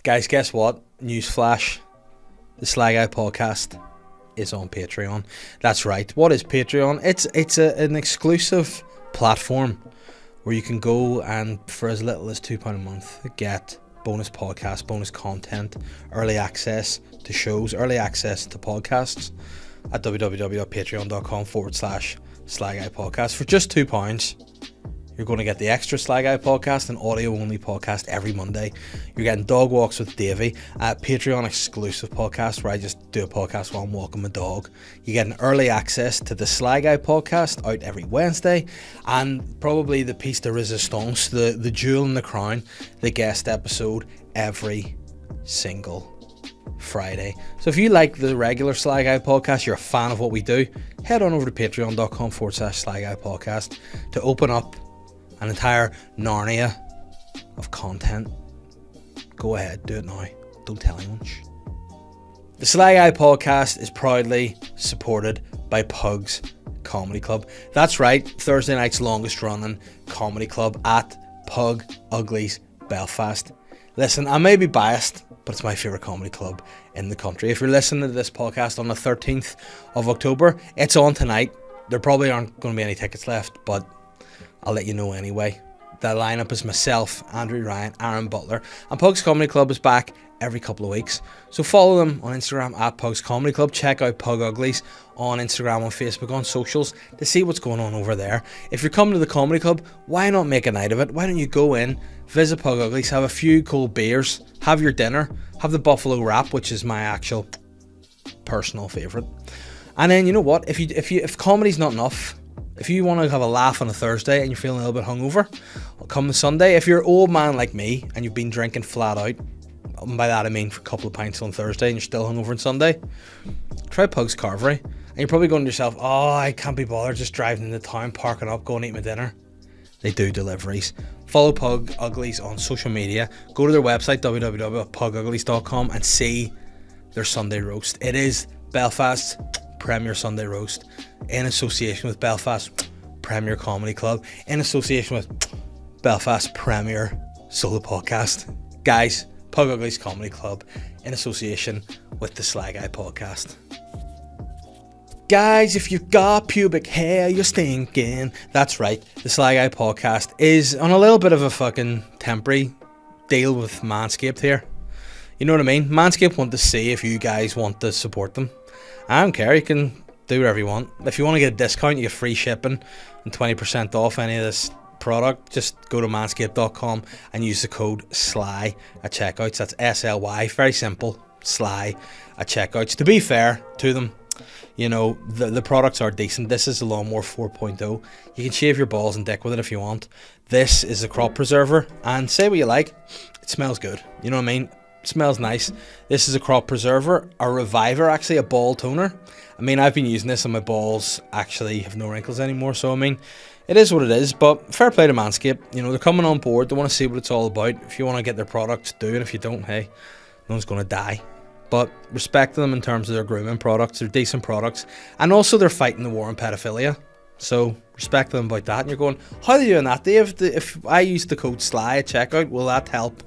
Guys, guess what? Newsflash. The Sly Guy podcast is on Patreon. That's right. What is Patreon? It's an exclusive platform where you can go and for as little as £2 a month get bonus podcasts, bonus content, early access to shows, early access to podcasts at www.patreon.com/Sly Guy podcast. For just £2, you're going to get the extra Sly Guy podcast, an audio-only podcast every Monday. You're getting Dog Walks with Davey, a Patreon exclusive podcast where I just do a podcast while I'm walking my dog. You get an early access to the Sly Guy podcast out every Wednesday, and probably the piece de resistance, the jewel in the crown, the guest episode every single Friday. So if you like the regular Sly Guy podcast, you're a fan of what we do, head on over to patreon.com/Sly Guy podcast to open up an entire Narnia of content. Go ahead, do it now. Don't tell anyone. The Sly Guy podcast is proudly supported by Pugs Comedy Club. That's right, Thursday night's longest running comedy club at Pug Uglies Belfast. Listen, I may be biased, but it's my favourite comedy club in the country. If you're listening to this podcast on the 13th of October, it's on tonight. There probably aren't going to be any tickets left, but I'll let you know anyway. The lineup is myself, Andrew Ryan, Aaron Butler, and Pugs Comedy Club is back every couple of weeks. So follow them on Instagram at Pugs Comedy Club. Check out Pug Uglies on Instagram, on Facebook, on socials to see what's going on over there. If you're coming to the comedy club, why not make a night of it? Why don't you go in, visit Pug Uglies, have a few cold beers, have your dinner, have the buffalo wrap, which is my actual personal favourite. And then you know what? If comedy's not enough, if you want to have a laugh on a Thursday and you're feeling a little bit hungover, I'll come to Sunday. If you're an old man like me and you've been drinking flat out, and by that I mean for a couple of pints on Thursday and you're still hungover on Sunday, try Pug's Carvery. And you're probably going to yourself, oh, I can't be bothered just driving into town, parking up, going to eat my dinner. They do deliveries. Follow Pug Uglies on social media. Go to their website, www.puguglies.com, and see their Sunday roast. It is Belfast's premier Sunday roast, in association with Belfast Premier Comedy Club, in association with Belfast Premier Solo Podcast. Guys, Pug Uglies Comedy Club, in association with the Sly Guy podcast. Guys, if you've got pubic hair, you're stinking. That's right, the Sly Guy podcast is on a little bit of a fucking temporary deal with Manscaped here. You know what I mean? Manscaped want to see if you guys want to support them. I don't care, you can do whatever you want. If you want to get a discount, you get free shipping and 20% off any of this product. Just go to manscaped.com and use the code SLY at checkouts. That's SLY, very simple, SLY at checkouts. To be fair to them, you know, the products are decent. This is the Lawnmower 4.0. You can shave your balls and dick with it if you want. This is a crop preserver, and say what you like, it smells good. You know what I mean? Smells nice. This is a crop preserver, a reviver, actually a ball toner. I mean, I've been using this and my balls actually have no wrinkles anymore, so I mean, it is what it is. But fair play to Manscaped, you know, they're coming on board, they want to see what it's all about. If you want to get their products, do it. If you don't, hey, no one's going to die. But respect them in terms of their grooming products. They're decent products, and also they're fighting the war on pedophilia, so respect them about that. And you're going, how are they doing that, Dave? If I use the code SLY at checkout, will that help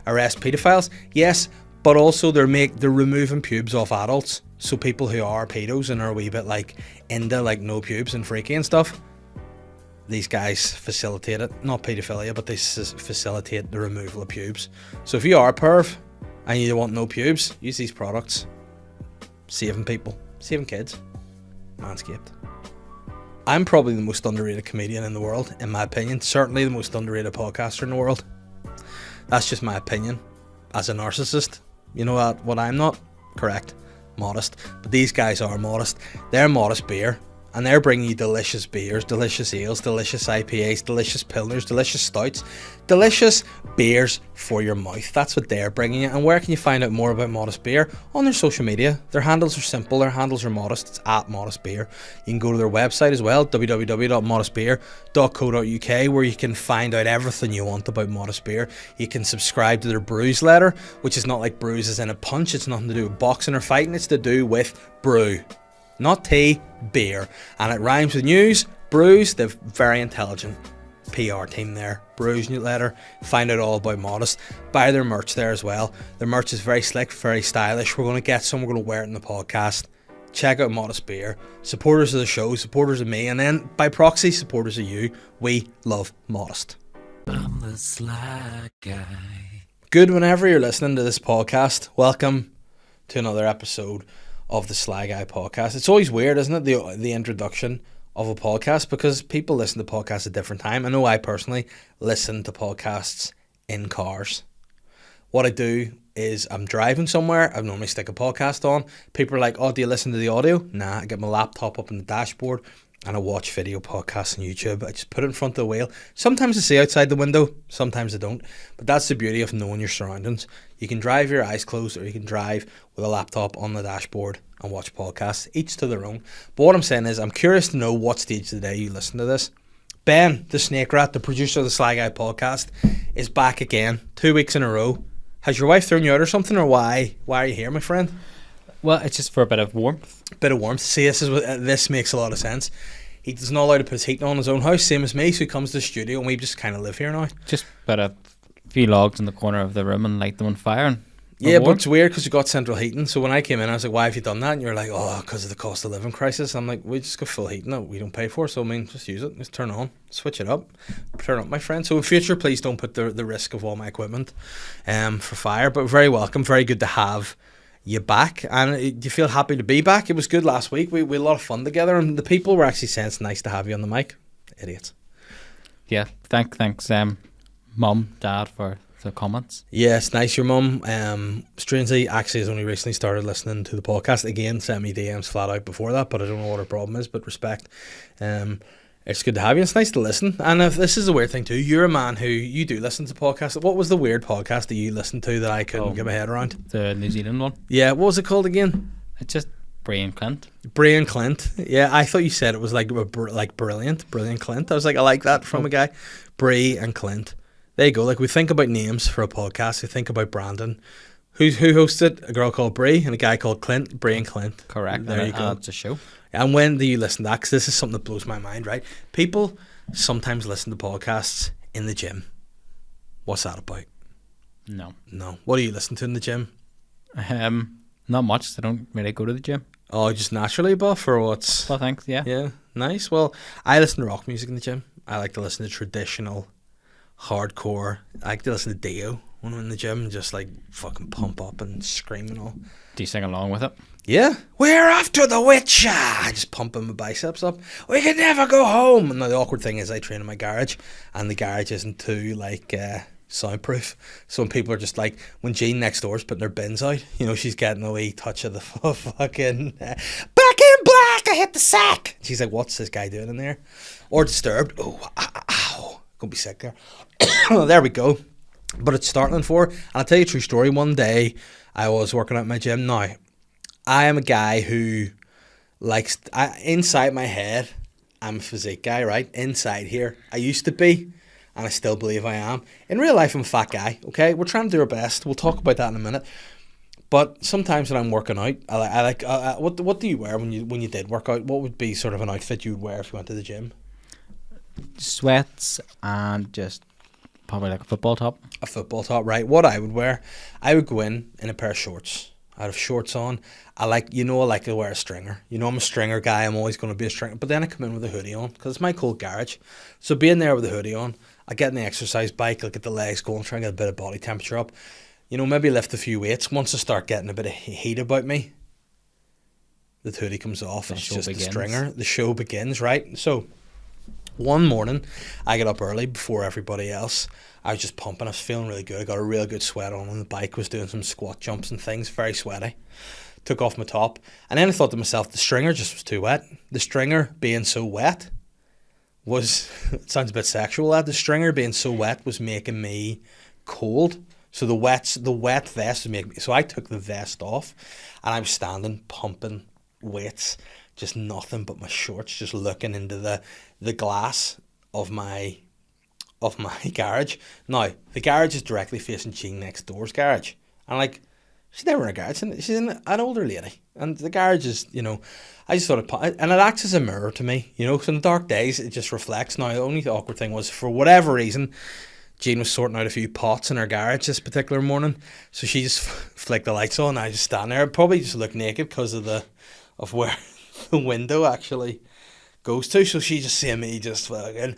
arrest pedophiles? Yes, but also they're removing pubes off adults, so people who are pedos and are a wee bit like into like no pubes and freaky and stuff, these guys facilitate it. Not pedophilia, but they facilitate the removal of pubes. So if you are a perv and you want no pubes, use these products. Saving people, saving kids. Manscaped. I'm probably the most underrated comedian in the world, in my opinion. Certainly the most underrated podcaster in the world. That's just my opinion as a narcissist. You know what I'm not? Correct. Modest. But these guys are modest. They're modest beer. And they're bringing you delicious beers, delicious ales, delicious IPAs, delicious pilsners, delicious stouts, delicious beers for your mouth. That's what they're bringing you. And where can you find out more about Modest Beer? On their social media. Their handles are simple. Their handles are modest. It's at Modest Beer. You can go to their website as well, www.modestbeer.co.uk, where you can find out everything you want about Modest Beer. You can subscribe to their brews letter, which is not like brews as in a punch. It's nothing to do with boxing or fighting. It's to do with brew. Not tea, beer. And it rhymes with news, brews. They're very intelligent PR team there. Brews newsletter. Find out all about Modest. Buy their merch there as well. Their merch is very slick, very stylish. We're going to get some. We're going to wear it in the podcast. Check out Modest Beer. Supporters of the show, supporters of me, and then by proxy, supporters of you. We love Modest. I'm the sly guy. Good whenever you're listening to this podcast. Welcome to another episode of the Sly Guy podcast. It's always weird, isn't it, the introduction of a podcast, because people listen to podcasts at different time. I know I personally listen to podcasts in cars. What I do is I'm driving somewhere, I normally stick a podcast on. People are like, oh, do you listen to the audio? Nah, I get my laptop up in the dashboard and I watch video podcasts on YouTube. I just put it in front of the wheel. Sometimes I see outside the window, sometimes I don't. But that's the beauty of knowing your surroundings. You can drive your eyes closed, or you can drive with a laptop on the dashboard and watch podcasts, each to their own. But what I'm saying is, I'm curious to know what stage of the day you listen to this. Ben, the Snake Rat, the producer of the Sly Guy podcast, is back again, 2 weeks in a row. Has your wife thrown you out or something, or why are you here, my friend? Well, it's just for a bit of warmth. Bit of warmth. See, this makes a lot of sense. He does not allow to put his heating on his own house, same as me, so he comes to the studio and we just kind of live here now. Just put a few logs in the corner of the room and light them on fire. And yeah, but it's weird because you got central heating. So when I came in, I was like, why have you done that? And you're like, oh, because of the cost of living crisis. I'm like, we just got full heating that we don't pay for. So, I mean, just use it. Just turn on. Switch it up. Turn up, my friend. So in future, please don't put the risk of all my equipment for fire. But very welcome. Very good to have you back. And you feel happy to be back? It was good last week. We had a lot of fun together. And the people were actually saying it's nice to have you on the mic. Idiots. Yeah. Thanks, Mum, Dad, for the comments. Yeah, it's nice. Your mum, strangely, actually has only recently started listening to the podcast. Again, sent me DMs flat out before that, but I don't know what her problem is, but respect. It's good to have you. It's nice to listen. And if this is a weird thing too, you're a man who, you do listen to podcasts. What was the weird podcast that you listened to that I couldn't get my head around? The New Zealand one. Yeah, what was it called again? It's just Bray and Clint. Bray and Clint. Yeah, I thought you said it was like brilliant Clint. I was like, I like that from a guy. Bray and Clint. There you go. Like, we think about names for a podcast. We think about Brandon. Who hosts it? A girl called Brie and a guy called Clint. Brie and Clint. Correct. There you go. It's a show. And when do you listen to that? Because this is something that blows my mind, right? People sometimes listen to podcasts in the gym. What's that about? No. What do you listen to in the gym? Not much. I don't really go to the gym. Oh, just naturally buff, or what's? Well, thanks. Yeah. Yeah. Nice. Well, I listen to rock music in the gym. I like to listen to traditional hardcore. I like to listen to Dio when I'm in the gym and just like fucking pump up and scream and all. Do you sing along with it? Yeah. We're after the Witcher. I just pumping my biceps up. We can never go home. And the awkward thing is I train in my garage, and the garage isn't too like soundproof. So when people are just like, when Jean next door is putting her bins out, you know, she's getting a wee touch of the fucking back in black, I hit the sack. She's like, what's this guy doing in there? Or Disturbed. Oh, ow. Gonna be sick there. There we go. But it's startling for, and I'll tell you a true story. One day I was working at my gym. Now, I am a guy who likes, inside my head, I'm a physique guy, right? Inside here, I used to be, and I still believe I am. In real life, I'm a fat guy, okay? We're trying to do our best. We'll talk about that in a minute. But sometimes when I'm working out, I like what do you wear when you did work out? What would be sort of an outfit you would wear if you went to the gym? Sweats and just probably like a football top. A football top, right? What I would wear, I would go in a pair of shorts. I'd have shorts on. I like to wear a stringer. You know, I'm a stringer guy. I'm always going to be a stringer. But then I come in with a hoodie on because it's my cold garage. So being there with a hoodie on, I get in the exercise bike, I'll get the legs going, try and get a bit of body temperature up. You know, maybe lift a few weights. Once I start getting a bit of heat about me, the hoodie comes off. It's just the stringer. The show begins, right? So one morning, I get up early before everybody else. I was just pumping. I was feeling really good. I got a real good sweat on the bike. Was doing some squat jumps and things. Very sweaty. Took off my top. And then I thought to myself, the stringer just was too wet. The stringer being so wet was, it sounds a bit sexual, that. The stringer being so wet was making me cold. So the wet vest was making me... So I took the vest off and I was standing pumping weights. Just nothing but my shorts, just looking into the glass of my garage. Now, the garage is directly facing Jean next door's garage. And like, she's never in a garage. She's an older lady. And the garage is, you know, I just thought and it acts as a mirror to me, you know, because in the dark days, it just reflects. Now, the only awkward thing was, for whatever reason, Jean was sorting out a few pots in her garage this particular morning, so she just flicked the lights on. And I just stand there, probably just look naked because of where the window actually goes to. So she just see me just fucking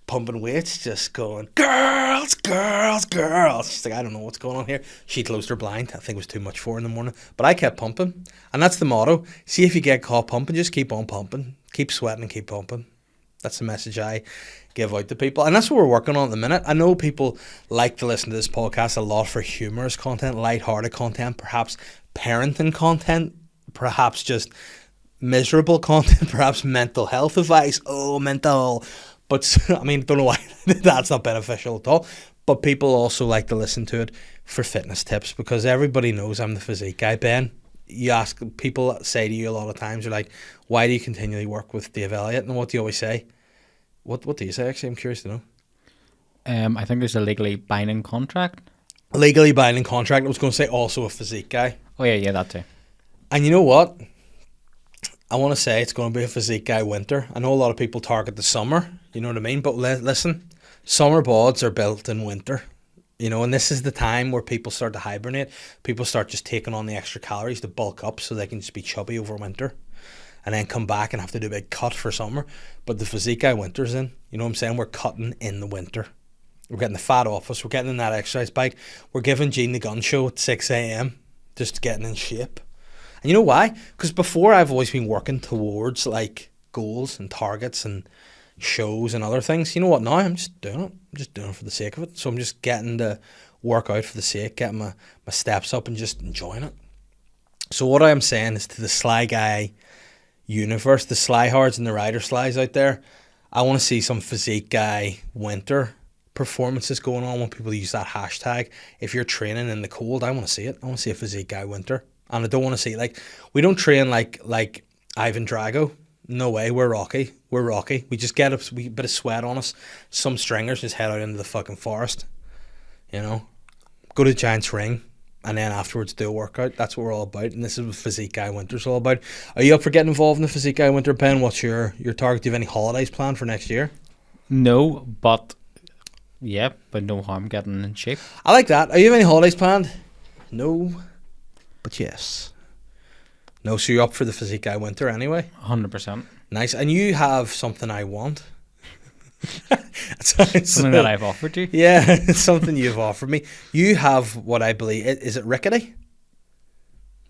pumping weights, just going, girls, girls, girls. She's like, I don't know what's going on here. She closed her blind. I think it was too much for her in the morning, but I kept pumping, and that's the motto. See, if you get caught pumping, just keep on pumping, keep sweating, and keep pumping. That's the message I give out to people, and that's what we're working on at the minute. I know people like to listen to this podcast a lot for humorous content, light-hearted content, perhaps parenting content, perhaps just miserable content, perhaps mental health advice. Oh, mental. But I mean, don't know why that's not beneficial at all. But people also like to listen to it for fitness tips, because everybody knows I'm the physique guy. Ben, you ask, people say to you a lot of times, you're like, why do you continually work with Dave Elliott? And what do you always say? What do you say, actually? I'm curious to know. I think there's a legally binding contract. A legally binding contract. I was going to say also a physique guy. Oh, yeah, that too. And you know what? I want to say it's going to be a physique guy winter. I know a lot of people target the summer, you know what I mean? But listen, summer bods are built in winter. You know, and this is the time where people start to hibernate. People start just taking on the extra calories to bulk up so they can just be chubby over winter, and then come back and have to do a big cut for summer. But the physique guy winter's in. You know what I'm saying? We're cutting in the winter. We're getting the fat off us. We're getting in that exercise bike. We're giving Gene the gun show at 6 a.m. just getting in shape. And you know why? Because before, I've always been working towards like goals and targets and shows and other things. You know what? Now I'm just doing it. I'm just doing it for the sake of it. So I'm just getting to work out for the sake, getting my steps up and just enjoying it. So what I am saying is, to the Sly Guy universe, the Slyhards and the Rider Slies out there, I want to see some physique guy winter performances going on when people use that hashtag. If you're training in the cold, I want to see it. I want to see a physique guy winter. And I don't want to see, like, we don't train like Ivan Drago. No way. We're Rocky. We just get a bit of sweat on us. Some stringers just head out into the fucking forest. You know? Go to the Giant's Ring. And then afterwards do a workout. That's what we're all about. And this is what Physique Guy Winter's all about. Are you up for getting involved in the Physique Guy Winter, Ben? What's your target? Do you have any holidays planned for next year? No, but no harm getting in shape. I like that. Are you have any holidays planned? No, but yes. No, so you're up for the Physique Guy Winter anyway? 100%. Nice. And you have something I want. Something that I've offered you? Yeah, it's something you've offered me. You have what I believe, is it rickety?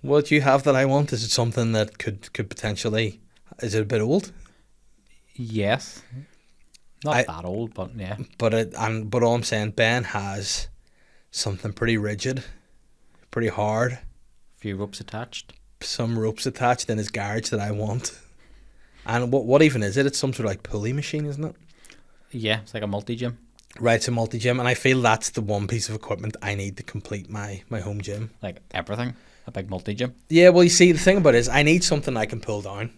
What you have that I want, is it something that could potentially, is it a bit old? Yes. Not that old, but yeah. But all I'm saying, Ben has something pretty rigid, pretty hard. A few ropes attached. Some ropes attached in his garage that I want. And what even is it? It's some sort of like pulley machine, isn't it? Yeah, it's like a multi-gym. Right, it's a multi-gym, and I feel that's the one piece of equipment I need to complete my home gym. Like everything? A big multi-gym? Yeah, well, you see, the thing about it is I need something I can pull down.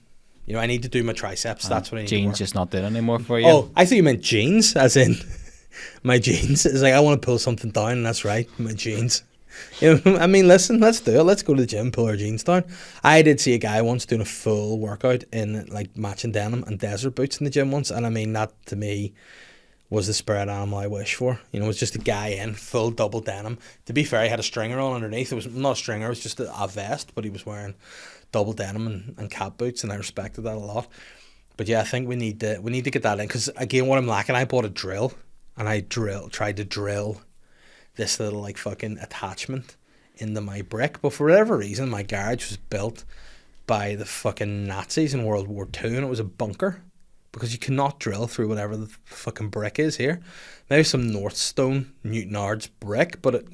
You know, I need to do my triceps. That's what I need jeans to work. Just not doing anymore for you? Oh, I thought you meant jeans, as in my jeans. It's like, I want to pull something down, and that's right, my jeans. You know, I mean, listen, let's do it. Let's go to the gym, pull our jeans down. I did see a guy once doing a full workout in like matching denim and desert boots in the gym once, and I mean, that to me was the spirit animal I wish for. You know, it was just a guy in full double denim. To be fair, he had a stringer on underneath. It was not a stringer, it was just a vest, but he was wearing double denim and cat boots, and I respected that a lot. But yeah, I think we need to get that in, because again, what I'm lacking, I bought a drill, and I tried to drill this little like fucking attachment into my brick, but for whatever reason my garage was built by the fucking Nazis in World War II, and it was a bunker, because you cannot drill through whatever the fucking brick is here. Maybe some Northstone Newton Ards brick, but it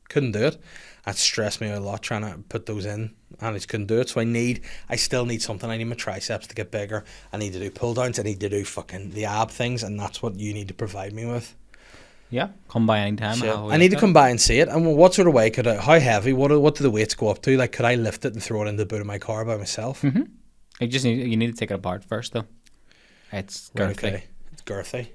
couldn't do it. That stressed me out a lot trying to put those in, and I just couldn't do it. So I still need something. I need my triceps to get bigger. I need to do pull downs. I need to do fucking the ab things, and that's what you need to provide me with. Yeah, come by anytime. So I need to come by and see it. And what sort of way could I? How heavy? What do the weights go up to? Like, could I lift it and throw it in the boot of my car by myself? Mm-hmm. You need to take it apart first, though. It's girthy. Right, okay. It's girthy.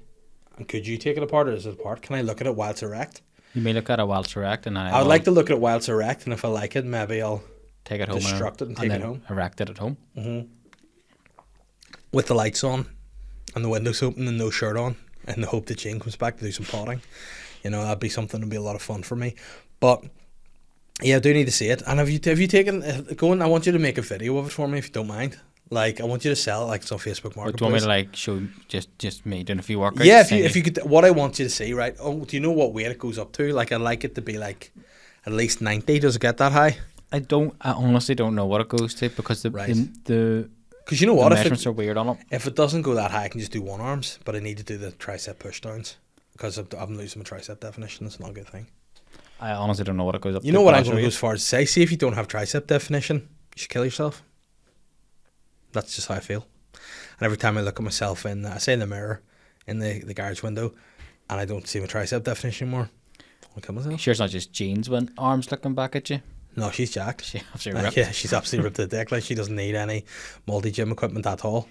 And could you take it apart, or is it apart? Can I look at it while it's erect? You may look at it while it's erect, and I would like to look at it while it's erect, and if I like it, maybe I'll take it home, destruct it and take it home. Erect it at home. Mm-hmm. With the lights on and the windows open and no shirt on, in the hope that Jane comes back to do some potting. You know, that'd be something that'd be a lot of fun for me. But yeah, I do need to see it. And have you taken I want you to make a video of it for me if you don't mind. Like, I want you to sell it like it's on Facebook Marketplace. Do you want me to like show just me doing a few workouts? Yeah, if you could. What I want you to see, right? Oh, do you know what weight it goes up to? Like, I'd like it to be like at least 90. Does it get that high? I honestly don't know what it goes to because the because you know what, the measurements are weird on it. If it doesn't go that high, I can just do one arms, but I need to do the tricep push downs because I'm losing my tricep definition. It's not a good thing. I honestly don't know what it goes up to. You know what I'm going to go as far as to say? See, if you don't have tricep definition, you should kill yourself. That's just how I feel. And every time I look at myself in the mirror in the garage window and I don't see my tricep definition anymore, I'll kill myself. Sure it's not just jeans when arms looking back at you? No, she's jacked. She absolutely ripped. Yeah, she's absolutely ripped the dick. Like, she doesn't need any multi-gym equipment at all.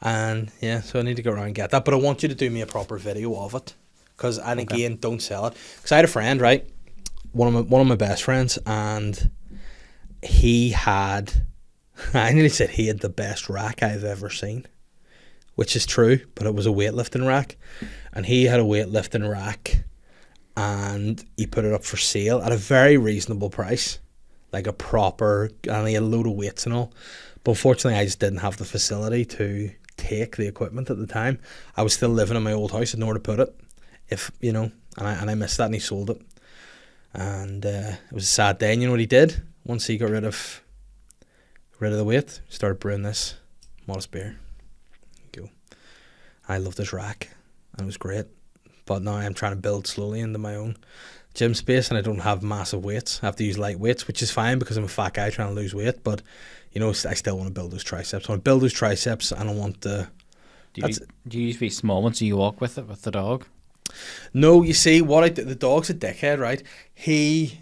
And yeah, so I need to go around and get that. But I want you to do me a proper video of it. Again, don't sell it. Because I had a friend, right? One of my best friends, and he had, I nearly said he had the best rack I've ever seen, which is true, but it was a weightlifting rack. And he had a weightlifting rack and he put it up for sale at a very reasonable price, like a proper, and he had a load of weights and all. But unfortunately, I just didn't have the facility to take the equipment at the time. I was still living in my old house, I had nowhere to put it, and I missed that, and he sold it. And it was a sad day. And you know what he did? Once he got rid of the weight, he started brewing this modest beer. There you go. I loved his rack, and it was great. But now I'm trying to build slowly into my own gym space, and I don't have massive weights. I have to use light weights, which is fine because I'm a fat guy trying to lose weight. But you know, I still want to build those triceps. I want to build those triceps, and I want to. Do you use these small ones so you walk with it with the dog? No, you see, the dog's a dickhead, right? He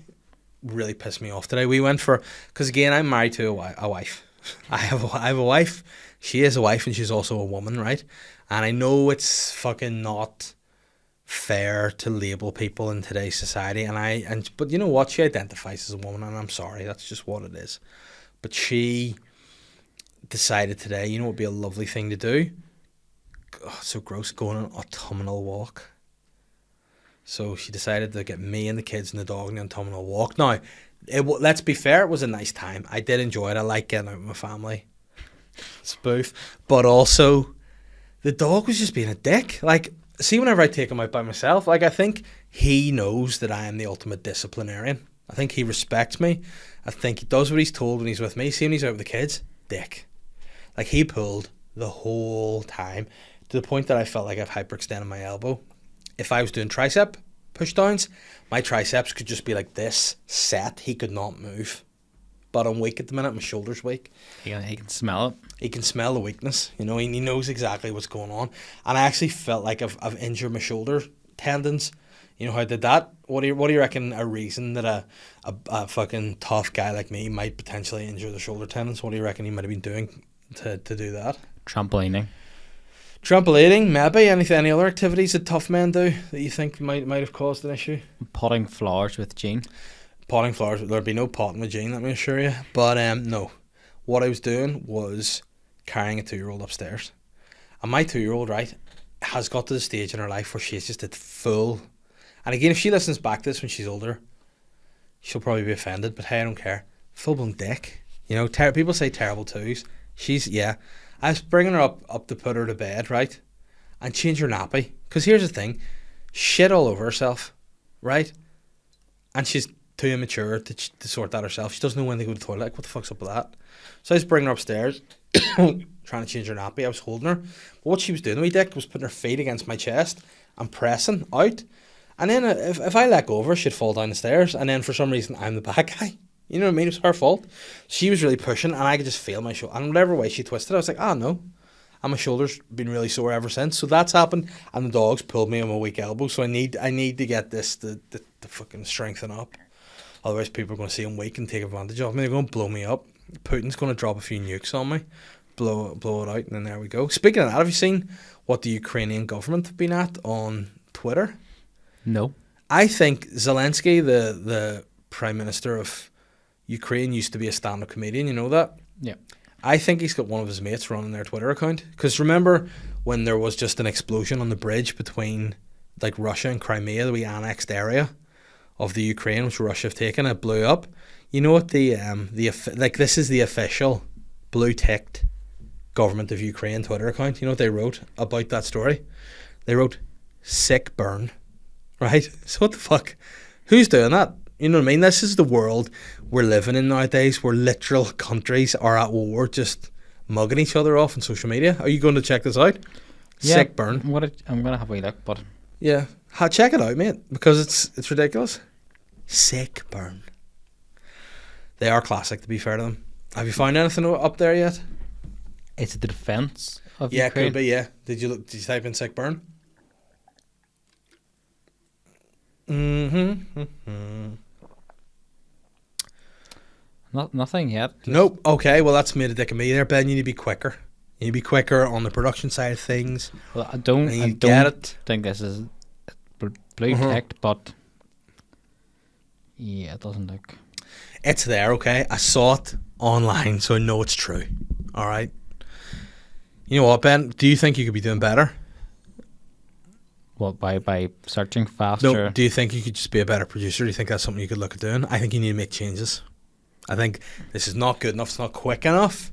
really pissed me off today. We went for, because again, I'm married to a wife. I have a wife. She is a wife, and she's also a woman, right? And I know it's fucking not fair to label people in today's society, but you know what? She identifies as a woman, and I'm sorry, that's just what it is. But she decided today, you know what would be a lovely thing to do? Oh, so gross, go on an autumnal walk. So she decided to get me and the kids and the dog on an autumnal walk. Now, let's be fair, it was a nice time. I did enjoy it. I like getting out with my family. Spoof. But also, the dog was just being a dick. Like, see, whenever I take him out by myself, like, I think he knows that I am the ultimate disciplinarian. I think he respects me. I think he does what he's told when he's with me. See, when he's out with the kids, dick. Like, he pulled the whole time to the point that I felt like I've hyperextended my elbow. If I was doing tricep push downs, my triceps could just be like this, set. He could not move. But I'm weak at the minute. My shoulder's weak. He can smell it. He can smell the weakness. You know, he knows exactly what's going on. And I actually felt like I've injured my shoulder tendons. You know how I did that? What do you reckon a reason that a fucking tough guy like me might potentially injure the shoulder tendons? What do you reckon he might have been doing to do that? Trampolining, maybe. Any other activities that tough men do that you think might have caused an issue? Potting flowers with Jean. Potting flowers, there'd be no potting with Jean, let me assure you. But no, what I was doing was carrying a 2-year-old upstairs. And my 2-year-old, right, has got to the stage in her life where she's just at full. And again, if she listens back to this when she's older, she'll probably be offended, but hey, I don't care. Full-blown dick. You know, people say terrible twos. I was bringing her up to put her to bed, right? And change her nappy. Because here's the thing. Shit all over herself, right? And she's too immature to sort that herself. She doesn't know when to go to the toilet. Like, what the fuck's up with that? So I was bringing her upstairs, trying to change her nappy. I was holding her. But what she was doing, the wee dick, was putting her feet against my chest and pressing out. And then if I let go of her, she'd fall down the stairs. And then for some reason, I'm the bad guy. You know what I mean? It was her fault. She was really pushing, and I could just feel my shoulder. And whatever way she twisted, I was like, no. And my shoulder's been really sore ever since. So that's happened. And the dog's pulled me on my weak elbow. So I need to get this to fucking strengthen up. Otherwise, people are going to see I'm weak and take advantage of me. They're going to blow me up. Putin's going to drop a few nukes on me, blow it out, and then there we go. Speaking of that, have you seen what the Ukrainian government have been at on Twitter? No. I think Zelensky, the Prime Minister of Ukraine, used to be a stand-up comedian, you know that? Yeah. I think he's got one of his mates running their Twitter account. Because remember when there was just an explosion on the bridge between like Russia and Crimea, the wee annexed area of the Ukraine, which Russia have taken, it blew up. You know what this is the official blue ticked government of Ukraine Twitter account. You know what they wrote about that story? They wrote sick burn, right? So what the fuck? Who's doing that? You know what I mean? This is the world we're living in nowadays, where literal countries are at war, just mugging each other off on social media. Are you going to check this out? Yeah, Sick burn. I'm gonna have a wee look, but Yeah, check it out, mate, because it's ridiculous. Sick burn. They are classic, to be fair to them. Have you found anything up there yet? it's the defense of Yeah, Ukraine. could be. Yeah. Did you type in sick burn? Nothing yet. Nope. Okay, well that's made a dick of me there, Ben. You need to be quicker. You need to be quicker on the production side of things. Well, I don't get it. think this is blue ticked, but yeah, it doesn't look. It's there, okay? I saw it online, so I know it's true. All right. You know what, Ben? Do you think you could be doing better? Well, by searching faster. No. Do you think you could just be a better producer? Do you think that's something you could look at doing? I think you need to make changes. I think this is not good enough. It's not quick enough.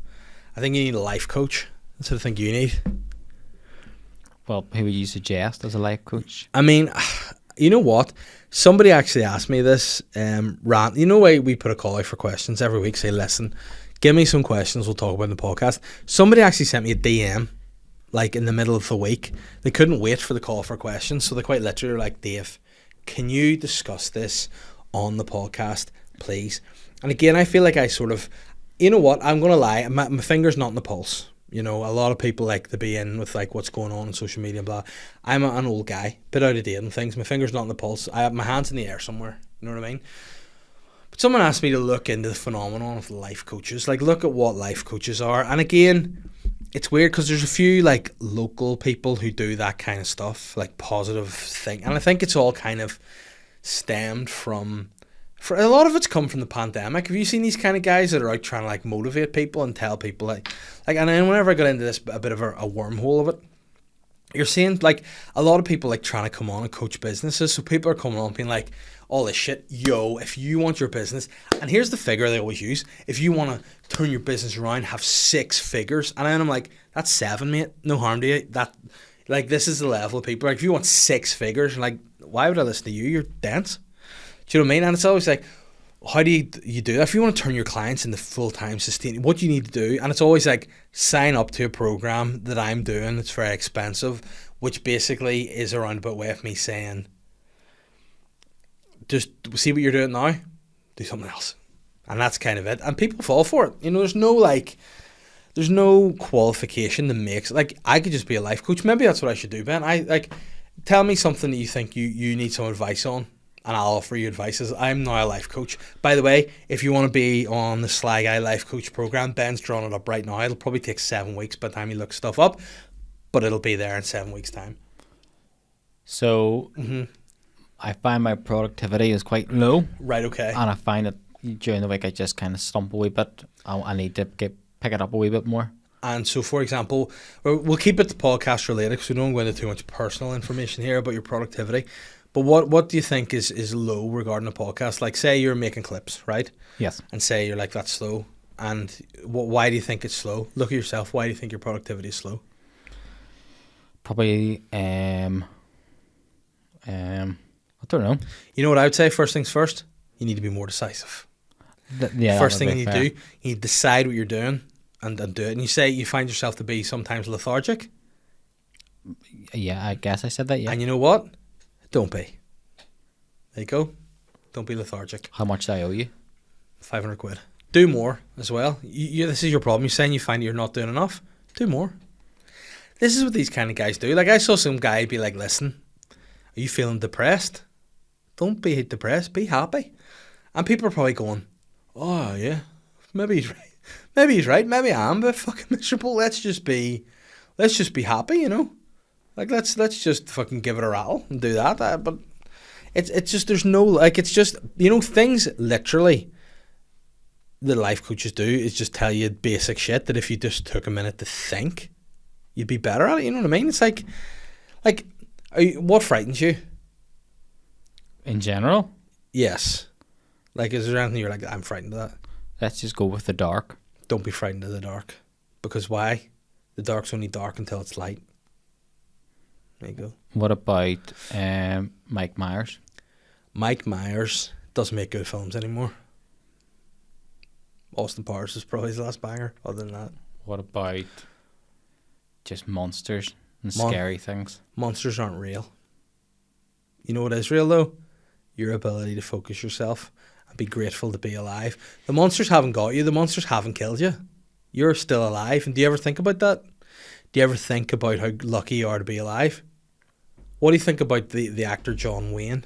I think you need a life coach. That's what I think you need. Well, who would you suggest as a life coach? I mean, you know what? Somebody actually asked me this. You know, we put a call out for questions every week. Say, listen, give me some questions. We'll talk about in the podcast. Somebody actually sent me a DM, like in the middle of the week. They couldn't wait for the call for questions, so they quite literally were like, Dave, can you discuss this on the podcast, please? And again, I feel like I sort of, you know what? I'm gonna lie. My finger's not on the pulse. You know, a lot of people like to be in with like what's going on social media and blah. I'm an old guy, bit out of date and things. My finger's not on the pulse. I have my hands in the air somewhere. You know what I mean? But someone asked me to look into the phenomenon of life coaches. Like, look at what life coaches are. And again, it's weird because there's a few like local people who do that kind of stuff, like positive thing. And I think it's all kind of stemmed from. For a lot of it's come from the pandemic. Have you seen these kind of guys that are out trying to like motivate people and tell people like and then whenever I got into this a bit of a wormhole of it, you're seeing like a lot of people like trying to come on and coach businesses. So people are coming on being like, all this shit, yo, if you want your business, and here's the figure they always use, if you want to turn your business around, have 6 figures. And then I'm like, that's 7, mate. No harm to you. That, like, this is the level of people. Like, if you want 6 figures, like, why would I listen to you? You're dense. Do you know what I mean? And it's always like, how do you do that? If you want to turn your clients into full-time sustaining, what do you need to do? And it's always like, sign up to a program that I'm doing. It's very expensive, which basically is a roundabout way of me saying, just see what you're doing now, do something else. And that's kind of it. And people fall for it. You know, there's no qualification that makes, like, I could just be a life coach. Maybe that's what I should do, Ben. Tell me something that you think you need some advice on, and I'll offer you advice. As I'm now a life coach. By the way, if you want to be on the Sly Guy Life Coach program, Ben's drawn it up right now. It'll probably take 7 weeks by the time he looks stuff up, but it'll be there in 7 weeks' time. So I find my productivity is quite low. Right, okay. And I find that during the week I just kind of stump a wee bit. I need to pick it up a wee bit more. And so, for example, we'll keep it podcast related because we don't go into too much personal information here about your productivity. But what do you think is low regarding a podcast? Like, say you're making clips, right? Yes. And say you're like, that's slow. And why do you think it's slow? Look at yourself. Why do you think your productivity is slow? Probably, I don't know. You know what I would say? First things first, you need to be more decisive. First thing you do, you need to decide what you're doing and do it. And you say you find yourself to be sometimes lethargic. Yeah, I guess I said that, yeah. And you know what? Don't be. There you go. Don't be lethargic. How much do I owe you? 500 quid. Do more as well. This is your problem. You're saying you find you're not doing enough. Do more. This is what these kind of guys do. Like, I saw some guy be like, listen, are you feeling depressed? Don't be depressed. Be happy. And people are probably going, oh, yeah, maybe he's right. Maybe he's right. Maybe I am a bit fucking miserable. Let's just be happy, you know? Like, let's just fucking give it a rattle and do that. But it's just, there's no, like, it's just, you know, things literally the life coaches do is just tell you basic shit that if you just took a minute to think, you'd be better at it. You know what I mean? It's like, What frightens you? In general, Yes. Like, is there anything you're like, I'm frightened of that? let's just go with the dark. Don't be frightened of the dark. Because why? The dark's only dark until it's light. There you go. What about Mike Myers? Mike Myers doesn't make good films anymore. Austin Powers is probably his last banger. Other than that, What about just monsters and Mon- scary things? monsters aren't real. You know what is real though? Your ability to focus yourself and be grateful to be alive. The monsters haven't got you. The monsters haven't killed you. You're still alive. And do you ever think about that? Do you ever think about how lucky you are to be alive? What do you think about the actor John Wayne?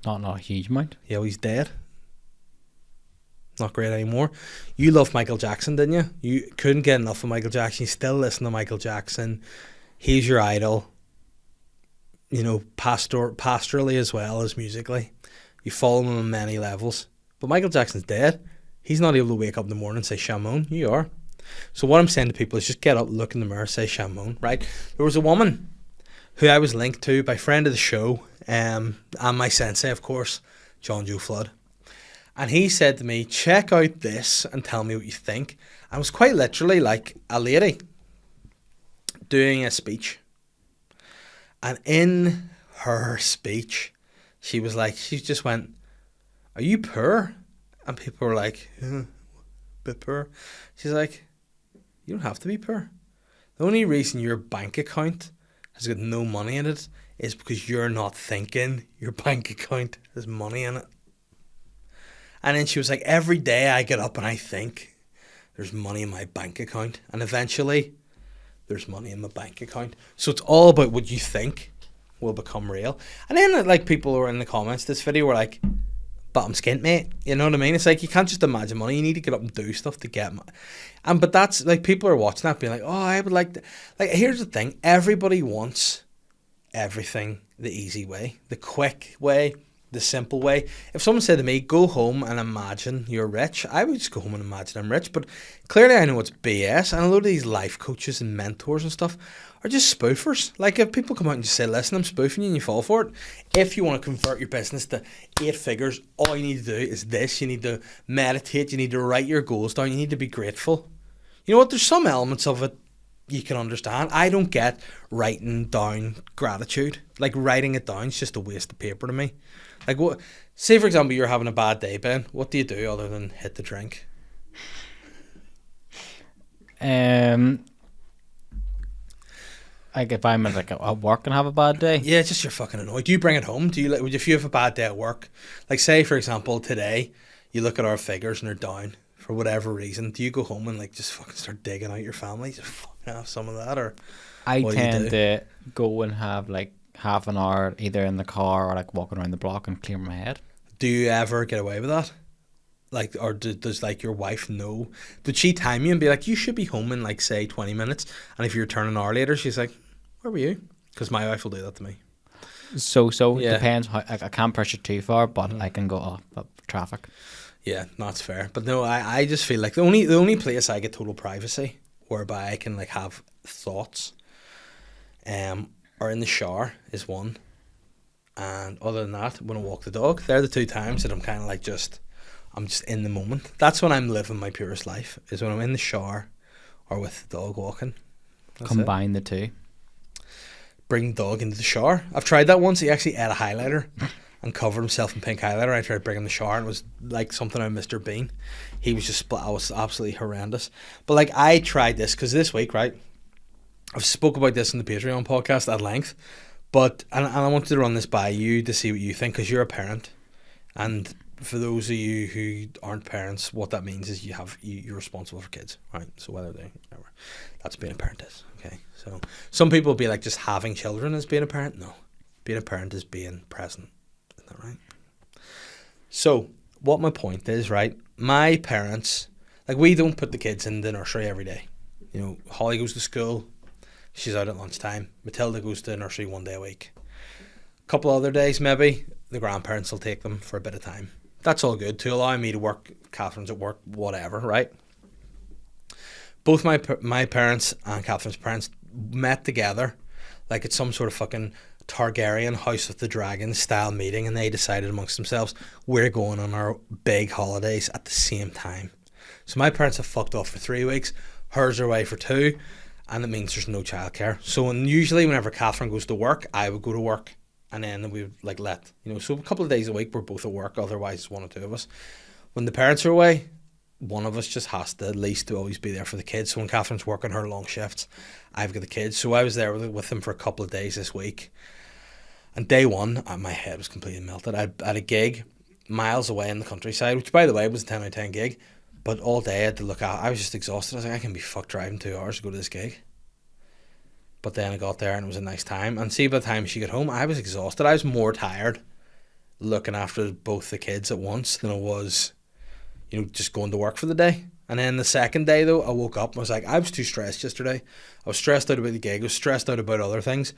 Not a huge amount. Yeah, well, he's dead. Not great anymore. You loved Michael Jackson, didn't you? You couldn't get enough of Michael Jackson. You still listen to Michael Jackson. He's your idol. You know, pastorally as well as musically. You follow him on many levels. But Michael Jackson's dead. He's not able to wake up in the morning and say, Shamon. You are. So what I'm saying to people is just get up, look in the mirror, say Shamon, right? There was a woman who I was linked to by friend of the show, and my sensei, of course, John Joe Flood. And he said to me, check out this and tell me what you think. And it was quite literally like a lady doing a speech. And in her speech, she just went, are you poor? And people were like, a bit poor. She's like, you don't have to be poor. The only reason your bank account has got no money in it is because you're not thinking your bank account has money in it. And then she was like, every day I get up and I think there's money in my bank account. And eventually there's money in my bank account. So it's all about what you think will become real. And then like people who were in the comments this video were like, but I'm skint, mate. You know what I mean? It's like you can't just imagine money. You need to get up and do stuff to get money. But that's like people are watching that being like, oh, I would like to. Like, here's the thing. Everybody wants everything the easy way, the quick way, the simple way. If someone said to me, go home and imagine you're rich, I would just go home and imagine I'm rich. But clearly I know it's BS. And a load of these life coaches and mentors and stuff are just spoofers. Like, if people come out and just say, listen, I'm spoofing you, and you fall for it. If you want to convert your business to 8 figures, all you need to do is this. You need to meditate. You need to write your goals down. You need to be grateful. You know what? There's some elements of it you can understand. I don't get writing down gratitude. Like, writing it down is just a waste of paper to me. Like, what? Say, for example, you're having a bad day, Ben. What do you do other than hit the drink? Like if I'm at work and have a bad day. Yeah, just you're fucking annoyed. Do you bring it home? Do you like if you have a bad day at work? Like, say for example today, you look at our figures and they're down for whatever reason. Do you go home and like just fucking start digging out your family? Just fucking have some of that, or I what do you tend do? to go and have like half an hour either in the car or like walking around the block and clear my head. Do you ever get away with that? Like, or does like your wife know? Did she time you and be like, you should be home in like say 20 minutes, and if you return an hour later, she's like, where were you? Because my wife will do that to me. So Yeah. it depends. How, I can't push it too far, but I can go up traffic. Yeah, that's fair. But no, I just feel like the only place I get total privacy, whereby I can like have thoughts, or in the shower is one, and other than that, when I walk the dog, they're the 2 times that I'm kind of like I'm just in the moment. That's when I'm living my purest life, is when I'm in the shower or with the dog walking. That's it. Combine the two. Bring the dog into the shower. I've tried that once. He actually ate a highlighter and covered himself in pink highlighter. I tried to bring him in the shower and it was like something out of Mr. Bean. He was just split. I was absolutely horrendous. But like, I tried this because this week, right, I've spoke about this in the Patreon podcast at length, but and I wanted to run this by you to see what you think, because you're a parent, and for those of you who aren't parents, what that means is you're responsible for kids, right? So whatever, that's being a parent is. Okay, so some people will be like, just having children is being a parent. No, being a parent is being present. Isn't that right? So what my point is, right? My parents, like, we don't put the kids in the nursery every day. You know, Holly goes to school, she's out at lunchtime. Matilda goes to nursery 1 day a week. A couple other days maybe the grandparents will take them for a bit of time. That's all good to allow me to work. Catherine's at work, whatever, right? Both my parents and Catherine's parents met together like it's some sort of fucking Targaryen House of the Dragon style meeting, and they decided amongst themselves, we're going on our big holidays at the same time. So my parents have fucked off for 3 weeks, hers are away for 2, and it means there's no childcare. So usually whenever Catherine goes to work, I would go to work, and then we would like let, you know, so a couple of days a week we're both at work, otherwise it's one or two of us. When the parents are away, one of us just has to at least to always be there for the kids. So when Catherine's working her long shifts, I've got the kids. So I was there with them for a couple of days this week. And day one, my head was completely melted. I had a gig miles away in the countryside, which by the way was a 10 out of 10 gig. But all day I had to look out. I was just exhausted. I was like, I can be fucked driving 2 hours to go to this gig. But then I got there and it was a nice time. And see, by the time she got home, I was exhausted. I was more tired looking after both the kids at once than I was, you know, just going to work for the day. And then the second day, though, I woke up and was like, I was too stressed yesterday. I was stressed out about the gig. I was stressed out about other things.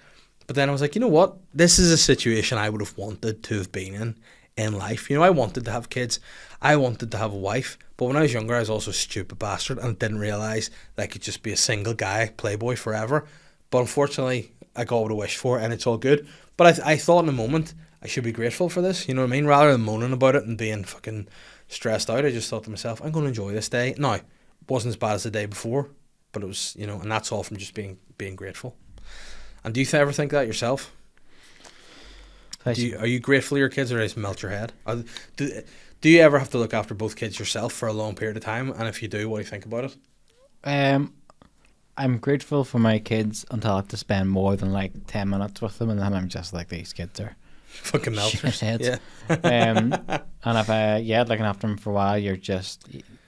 But then I was like, you know what? This is a situation I would have wanted to have been in life. You know, I wanted to have kids. I wanted to have a wife. But when I was younger, I was also a stupid bastard and didn't realise that I could just be a single guy, playboy forever. But unfortunately, I got what I wished for and it's all good. But I thought in a moment, I should be grateful for this. You know what I mean? Rather than moaning about it and being fucking stressed out, I just thought to myself, I'm going to enjoy this day. Now, it wasn't as bad as the day before, but it was, you know, and that's all from just being grateful. And do you ever think that yourself? Are you grateful for your kids, or do they just melt your head? Do you ever have to look after both kids yourself for a long period of time? And if you do, what do you think about it? I'm grateful for my kids until I have to spend more than like 10 minutes with them, and then I'm just like, these kids are fucking melters. Yeah. And if looking after them for a while, you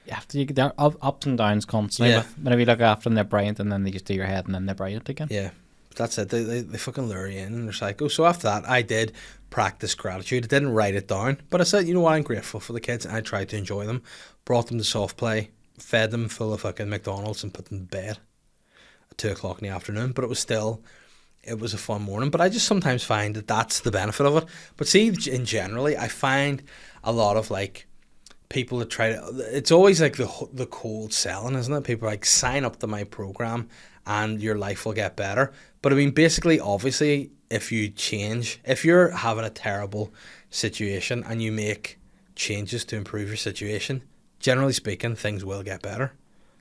have to they're ups and downs constantly. Yeah. Whenever you look after them, they're brilliant, and then they just do your head, and then they're brilliant again. Yeah, that's it. They fucking lure you in and they're psycho. So after that, I did practice gratitude. I didn't write it down, but I said, you know what, I'm grateful for the kids, and I tried to enjoy them. Brought them to soft play, fed them full of fucking McDonald's, and put them to bed at 2 o'clock in the afternoon. But it was a fun morning. But I just sometimes find that that's the benefit of it. But see, in generally, I find a lot of like people that try to, it's always like the cold selling, isn't it? People are like, sign up to my program and your life will get better. But I mean, basically, obviously, if you're having a terrible situation and you make changes to improve your situation, generally speaking, things will get better.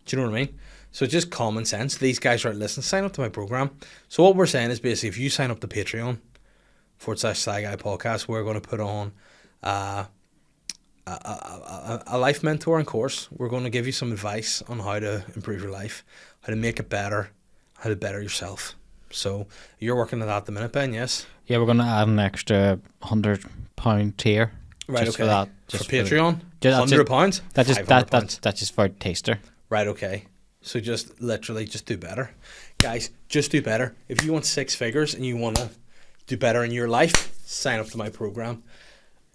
Do you know what I mean? So just common sense. These guys are like, listen, sign up to my program. So what we're saying is basically, if you sign up to Patreon /Sly Guy Podcast, we're going to put on a life mentoring course. We're going to give you some advice on how to improve your life, how to make it better, how to better yourself. So you're working on that at the minute, Ben, yes? Yeah, we're going to add an extra £100 tier. Right, just okay. For that. Just for Patreon? £100? £500? That's just for taster. Right, okay. So just literally just do better. Guys, just do better. If you want 6 figures and you want to do better in your life, sign up to my program.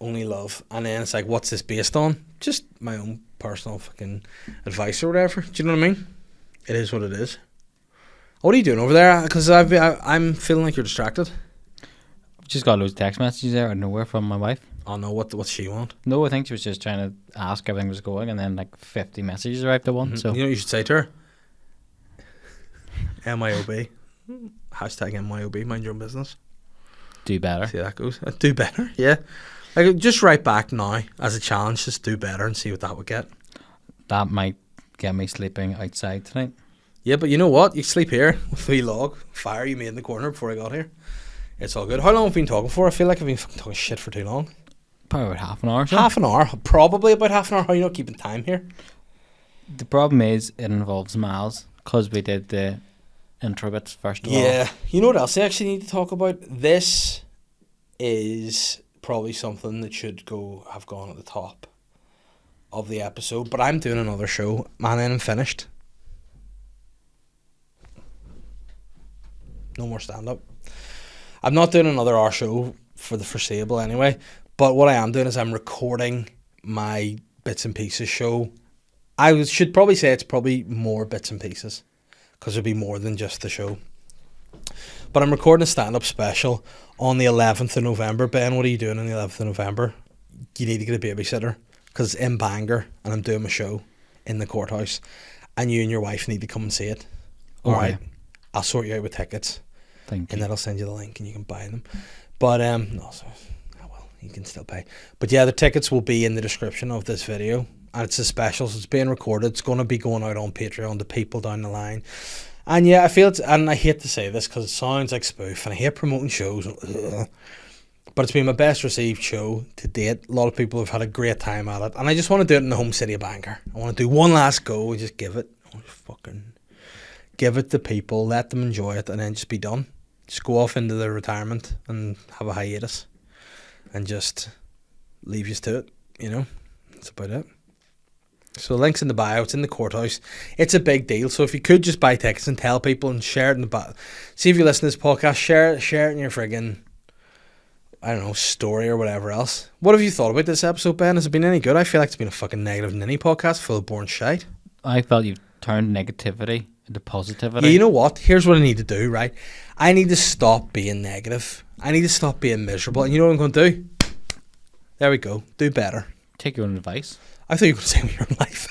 Only love. And then it's like, what's this based on? Just my own personal fucking advice or whatever. Do you know what I mean? It is what it is. What are you doing over there? Because I'm feeling like you're distracted. I've just got loads of text messages there out of nowhere from my wife. Oh no, what's she want? No, I think she was just trying to ask how everything was going, and then like 50 messages arrived at once. So you know what you should say to her? MIOB. Hashtag MIOB, mind your own business. Do better. See how that goes. Do better, yeah. Like, just write back now as a challenge, just do better and see what that would get. That might get me sleeping outside tonight. Yeah, but you know what? You sleep here with the log fire you made in the corner before I got here. It's all good. How long have we been talking for? I feel like I've been fucking talking shit for too long. Probably about half an hour. So. Half an hour? Probably about half an hour. How are you not keeping time here? The problem is it involves miles because we did the intro bits first of all. Yeah. You know what else I actually need to talk about? This is probably something that should have gone at the top of the episode, but I'm doing another show, and then I'm finished. No more stand-up. I'm not doing another hour show for the foreseeable anyway, but what I am doing is I'm recording my bits and pieces show. I should probably say it's probably more bits and pieces, because it'll be more than just the show. But I'm recording a stand-up special on the 11th of November. Ben, what are you doing on the 11th of November? You need to get a babysitter, because it's in Bangor, and I'm doing my show in the courthouse, and you and your wife need to come and see it. All right. I'll sort you out with tickets. Thank and you. that'll send you the link and you can buy them. But no, so, well, you can still pay. But yeah, the tickets will be in the description of this video, and it's a special, so it's being recorded. It's going to be going out on Patreon to people down the line. And yeah, I feel it's, and I hate to say this because it sounds like spoof, and I hate promoting shows. But it's been my best received show to date. A lot of people have had a great time at it, and I just want to do it in the home city of Bangor. I want to do one last go and just give it. Fucking give it to people, let them enjoy it, and then just be done. Just go off into the retirement and have a hiatus, and just leave you to it. You know, that's about it. So the link's in the bio. It's in the courthouse. It's a big deal. So if you could just buy tickets and tell people and share it in the bio. See if you listen to this podcast, share it in your friggin', I don't know, story or whatever else. What have you thought about this episode, Ben? Has it been any good? I feel like it's been a fucking negative ninny podcast full of boring shite. I felt you've turned negativity into positivity. Yeah, you know what? Here's what I need to do, right? I need to stop being negative. I need to stop being miserable. And you know what I'm going to do? There we go. Do better. Take your own advice. I thought you were going to say your own life.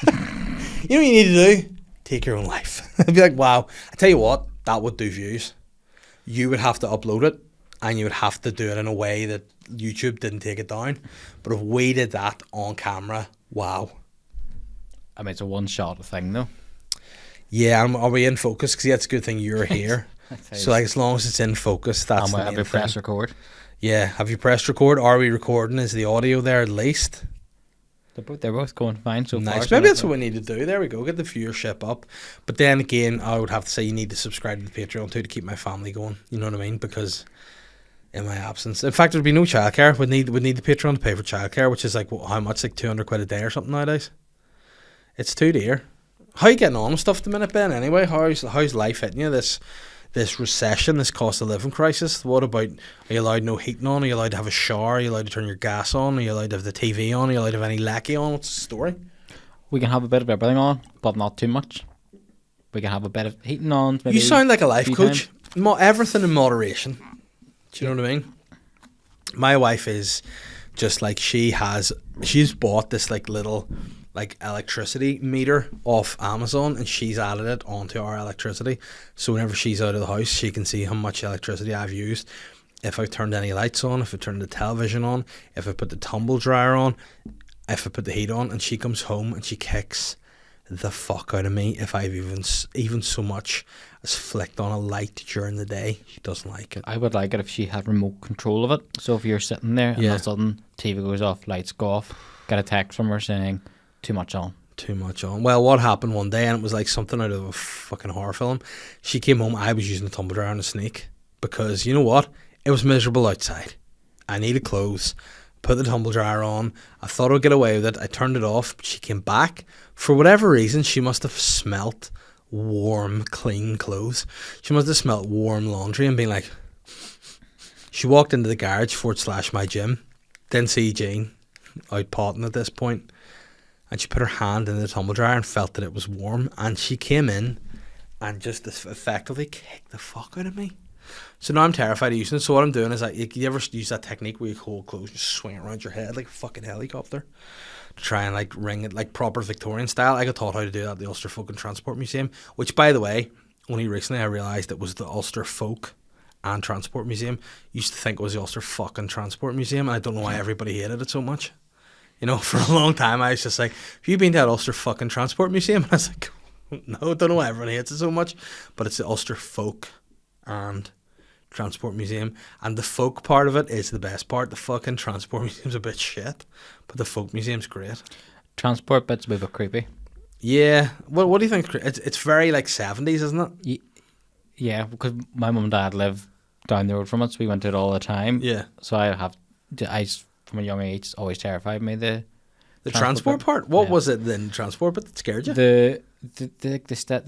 You know what you need to do? Take your own life. I'd be like, wow. I tell you what, that would do views. You would have to upload it, and you would have to do it in a way that YouTube didn't take it down. But if we did that on camera, wow. I mean, it's a one-shot thing, though. Yeah, are we in focus? Because yeah, it's a good thing you're here. So like, as long as it's in focus, that's the main have you thing. press record? Yeah, have you pressed record? Are we recording? Is the audio there at least? They're both going fine so far. Nice. Maybe that's what we need to do. There we go. Get the viewership up. But then again, I would have to say you need to subscribe to the Patreon too to keep my family going. You know what I mean? Because in my absence, in fact, there'd be no childcare. We'd need the Patreon to pay for childcare, which is like how much? Like £200 a day or something nowadays. It's too dear. How are you getting on with stuff at the minute, Ben? Anyway, how's life hitting you? This recession, this cost of living crisis. What about, are you allowed no heating on? Are you allowed to have a shower? Are you allowed to turn your gas on? Are you allowed to have the TV on? Are you allowed to have any lecky on? What's the story? We can have a bit of everything on, but not too much. We can have a bit of heating on. Maybe You sound like a life coach. Everything in moderation. Do you know what I mean? My wife is just like, she's bought this like little like electricity meter off Amazon, and she's added it onto our electricity, so whenever she's out of the house she can see how much electricity I've used, if I've turned any lights on, if I turned the television on, if I put the tumble dryer on, if I put the heat on. And she comes home and she kicks the fuck out of me if I've even so much as flicked on a light during the day. She doesn't like it. I would like it if she had remote control of it. So if you're sitting there and all of a sudden TV goes off, lights go off, get a text from her saying too much on. Well, what happened one day, and it was like something out of a fucking horror film. She came home, I was using the tumble dryer on a sneak, because you know what? It was miserable outside. I needed clothes. Put the tumble dryer on. I thought I'd get away with it. I turned it off. But she came back. For whatever reason, she must have smelt warm, clean clothes. She must have smelt warm laundry and been like... She walked into the garage / my gym. Didn't see Jane out potting at this point. And she put her hand in the tumble dryer and felt that it was warm. And she came in and just effectively kicked the fuck out of me. So now I'm terrified of using it. So what I'm doing is, you ever use that technique where you hold clothes and just swing it around your head like a fucking helicopter to try and like ring it like proper Victorian style? I got taught how to do that at the Ulster Folk and Transport Museum, which, by the way, only recently I realised it was the Ulster Folk and Transport Museum. Used to think it was the Ulster fucking Transport Museum, and I don't know why everybody hated it so much. You know, for a long time I was just like, have you been to that Ulster fucking Transport Museum? And I was like, no, I don't know why everyone hates it so much. But it's the Ulster Folk and Transport Museum. And the folk part of it is the best part. The fucking Transport Museum's a bit shit, but the Folk Museum's great. Transport bit's a bit creepy. Yeah. What do you think? It's very like 70s, isn't it? Yeah, because my mum and dad live down the road from it, so we went to it all the time. Yeah. So from a young age, it's always terrified me, the transport part. What was it then? Transport, but that scared you? The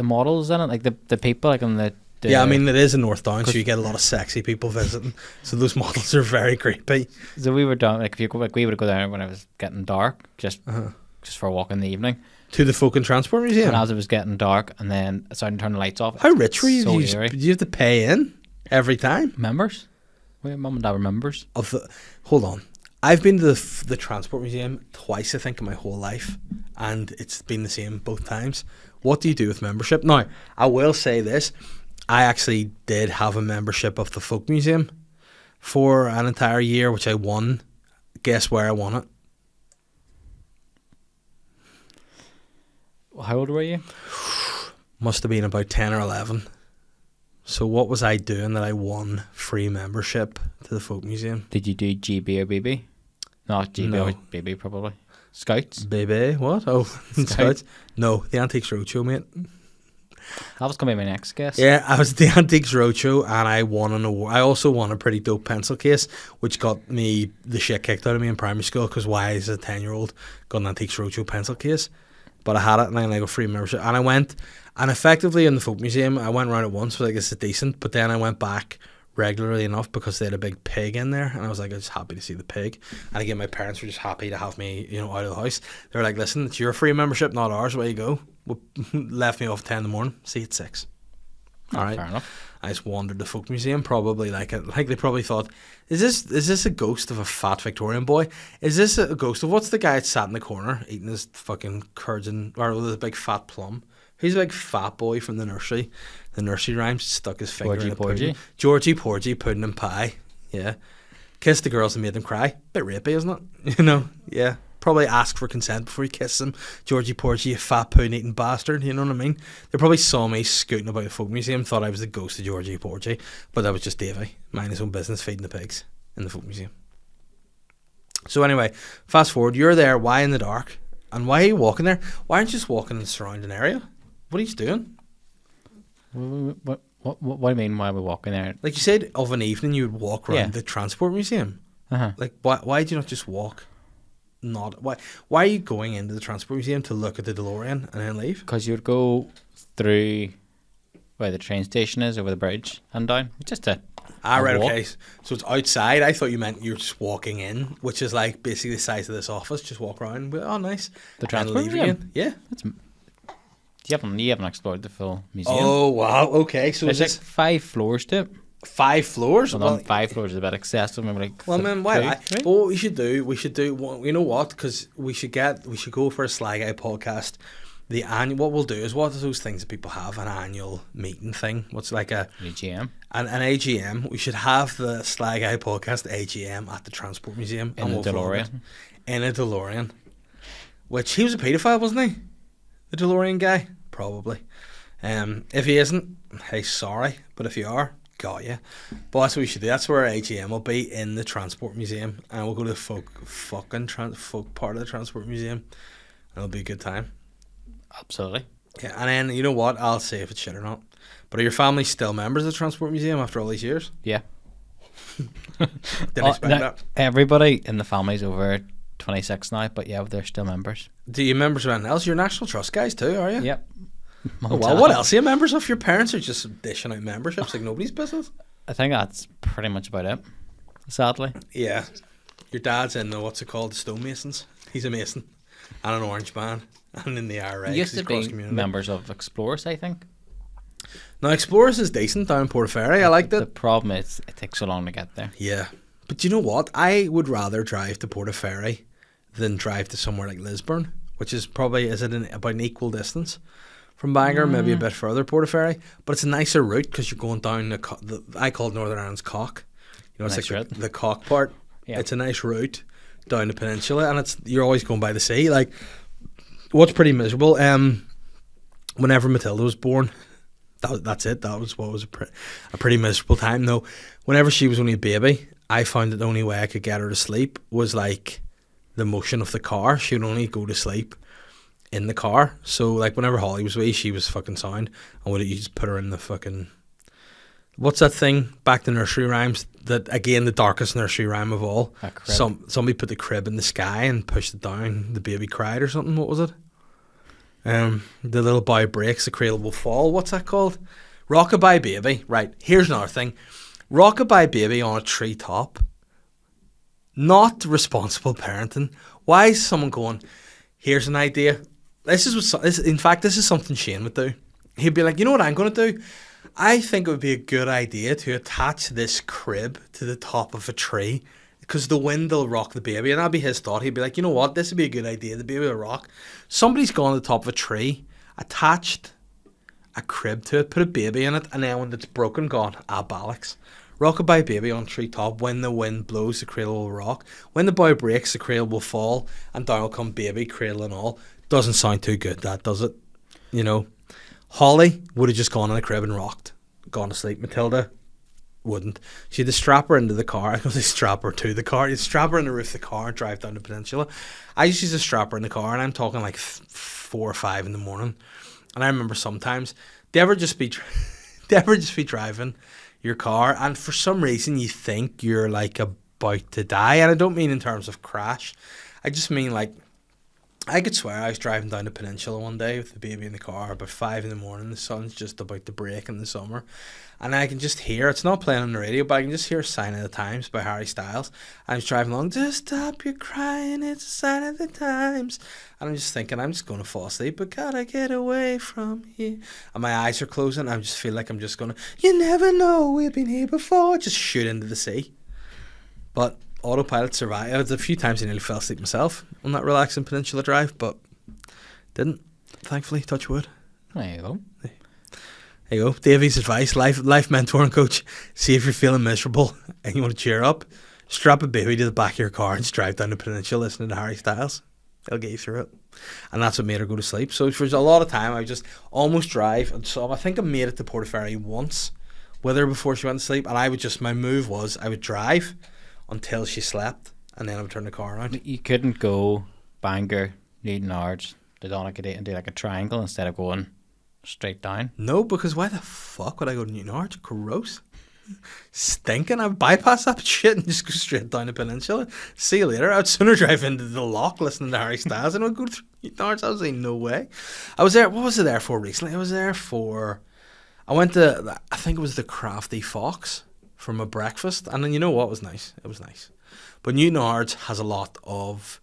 models in it, like the people, like on the yeah, I mean it is in North Down, so you get a lot of sexy people visiting. So those models are very creepy. So we were down, like if you go, like we would go down when it was getting dark, just for a walk in the evening. To the Folk and Transport Museum. And as it was getting dark, and then I started to turn the lights off. How rich were you? Did you have to pay in every time? Members. Well, mum and dad were members. Hold on. I've been to the Transport Museum twice, I think, in my whole life, and it's been the same both times. What do you do with membership? Now, I will say this. I actually did have a membership of the Folk Museum for an entire year, which I won. Guess where I won it? How old were you? Must have been about 10 or 11. So what was I doing that I won free membership to the Folk Museum? Did you do GB or BB? Not GB No. or BB, probably. Scouts? Baby, what? Oh, Scouts? No, the Antiques Roadshow, mate. That was going to be my next guess. Yeah, I was at the Antiques Roadshow and I won an award. I also won a pretty dope pencil case, which got me the shit kicked out of me in primary school because why is a 10-year-old got an Antiques Roadshow pencil case? But I had it and I got free membership. And I went, and effectively in the Folk Museum, I went around it once, was like, this is decent. But then I went back regularly enough because they had a big pig in there. And I was like, I was happy to see the pig. And again, my parents were just happy to have me, out of the house. They were like, listen, it's your free membership, not ours. Away you go. Left me off at 10 in the morning. See you at 6. All right. Fair enough. I just wandered the Folk Museum, probably like they probably thought, is this a ghost of a fat Victorian boy? Is this a ghost of what's the guy that sat in the corner eating his fucking curds or with a big fat plum? Who's a big fat boy from the nursery? The nursery rhymes, stuck his finger in a pudding. Georgie Porgy, pudding and pie. Yeah. Kissed the girls and made them cry. Bit rapey, isn't it? Yeah. Probably ask for consent before you kiss them. Georgie Porgy, you fat pudding-eating bastard, you know what I mean? They probably saw me scooting about the Folk Museum, thought I was the ghost of Georgie Porgy, but that was just Davey, minding his own business, feeding the pigs in the Folk Museum. So anyway, fast forward, you're there, why in the dark? And why are you walking there? Why aren't you just walking in the surrounding area? What are you doing? What do you mean, why are we walking there? Like you said, of an evening you would walk around the Transport Museum. Uh-huh. Like, why do you not just walk? Why are you going into the Transport Museum to look at the DeLorean and then leave? Because you'd go through where the train station is, over the bridge and down. Just a right, walk. okay. So it's outside. I thought you meant you're just walking in, which is like basically the size of this office. Just walk around. Oh, nice. The Transport Museum? Yeah. You haven't explored the full museum. Oh, wow. Okay. So there's like 5 floors to it. 5 floors? Well, 5 floors is a bit excessive. Maybe like why? right? Well, what we should do, you know what? Because we should go for a Sly Guy podcast. What we'll do is, what are those things that people have, an annual meeting thing? What's like an AGM? An AGM. We should have the Sly Guy podcast AGM at the Transport Museum. In a DeLorean. In a DeLorean. Which, he was a paedophile, wasn't he? The DeLorean guy? Probably. If he isn't, hey, sorry. But if you are, got you. But that's what we should do. That's where our AGM will be, in the Transport Museum, and we'll go to the folk part of the Transport Museum. It'll be a good time. Absolutely. Yeah, and then you know what? I'll say if it's shit or not. But are your family still members of the Transport Museum after all these years? Yeah. Didn't expect that. Everybody in the family's over 26 now, but yeah, they're still members. Do you members of anything else? You're National Trust guys too, are you? Yep. Oh, well, what else are you members of? Your parents are just dishing out memberships like nobody's business. I think that's pretty much about it, sadly. Yeah. Your dad's in the, what's it called, the Stonemasons. He's a mason and an orange man and in the IRA. Used to be members of Explorers, I think. Now, Explorers is decent down in Portaferry. I liked it. The problem is it takes so long to get there. Yeah. But you know what? I would rather drive to Portaferry than drive to somewhere like Lisburn, which is probably, about an equal distance from Bangor, maybe a bit further, Portaferry. But it's a nicer route because you're going down I call it Northern Ireland's Cock. You know, it's nice, like the Cock part. Yeah. It's a nice route down the peninsula, and you're always going by the sea. Like, what's pretty miserable, whenever Matilda was born, that's it. That was what was a pretty miserable time. Though, whenever she was only a baby, I found that the only way I could get her to sleep was like the motion of the car. She would only go to sleep in the car. So like whenever Holly was wee, she was fucking sound, and you just put her in the fucking, what's that thing, back to nursery rhymes, that again, the darkest nursery rhyme of all, somebody put the crib in the sky and pushed it down, the baby cried or something. What was it? The little boy breaks, the cradle will fall. What's that called? Rockabye Baby. Right, here's another thing. Rockabye Baby on a treetop. Not responsible parenting. Why is someone going, here's an idea. This is something Shane would do. He'd be like, you know what I'm going to do? I think it would be a good idea to attach this crib to the top of a tree because the wind will rock the baby. And that'd be his thought. He'd be like, you know what? This would be a good idea. The baby will rock. Somebody's gone to the top of a tree, attached a crib to it, put a baby in it, and then when it's broken, gone, bollocks. Rockabye baby on tree top. When the wind blows, the cradle will rock. When the boy breaks, the cradle will fall, and down will come baby, cradle and all. Doesn't sound too good, that, does it? You know, Holly would have just gone in the crib and rocked, gone to sleep. Matilda wouldn't. She had to strap her into the car. I was say strap her to the car. You'd strap her in the roof of the car and drive down the peninsula. I used to strap her in the car, and I'm talking like 4 or 5 in the morning. And I remember sometimes they ever just be driving your car, and for some reason you think you're like about to die. And I don't mean in terms of crash. I just mean like, I could swear I was driving down the peninsula one day with the baby in the car about 5 in the morning. The sun's just about to break in the summer, and I can just hear, it's not playing on the radio, but I can just hear Sign of the Times by Harry Styles. I was driving along, just stop your crying, it's a sign of the times. And I'm just thinking, I'm just going to fall asleep, but gotta get away from here. And my eyes are closing. I just feel like I'm just going to, you never know, we've been here before, just shoot into the sea. But autopilot survived. A few times I nearly fell asleep myself on that relaxing peninsula drive, but didn't, thankfully, touch wood. There you go. There you go. Davey's advice, life mentor and coach. See if you're feeling miserable and you want to cheer up, strap a baby to the back of your car and just drive down the peninsula listening to Harry Styles. They'll get you through it. And that's what made her go to sleep. So for a lot of time, I would just almost drive. And so I think I made it to Portaferry once with her before she went to sleep. And I would just, my move was I would drive until she slept, and then I would turn the car around. You couldn't go Bangor, Newton Ards, to Donegal and do like a triangle instead of going straight down? No, because why the fuck would I go to Newton Ards? Gross. Stinking. I would bypass that shit and just go straight down the peninsula. See you later. I'd sooner drive into the loch listening to Harry Styles and I'd go through Newton Ards. I was like, no way. I was there, what was I there for recently? I went to, I think it was the Crafty Fox for my breakfast, and then you know what was nice? It was nice. But Newton Ards has a lot of,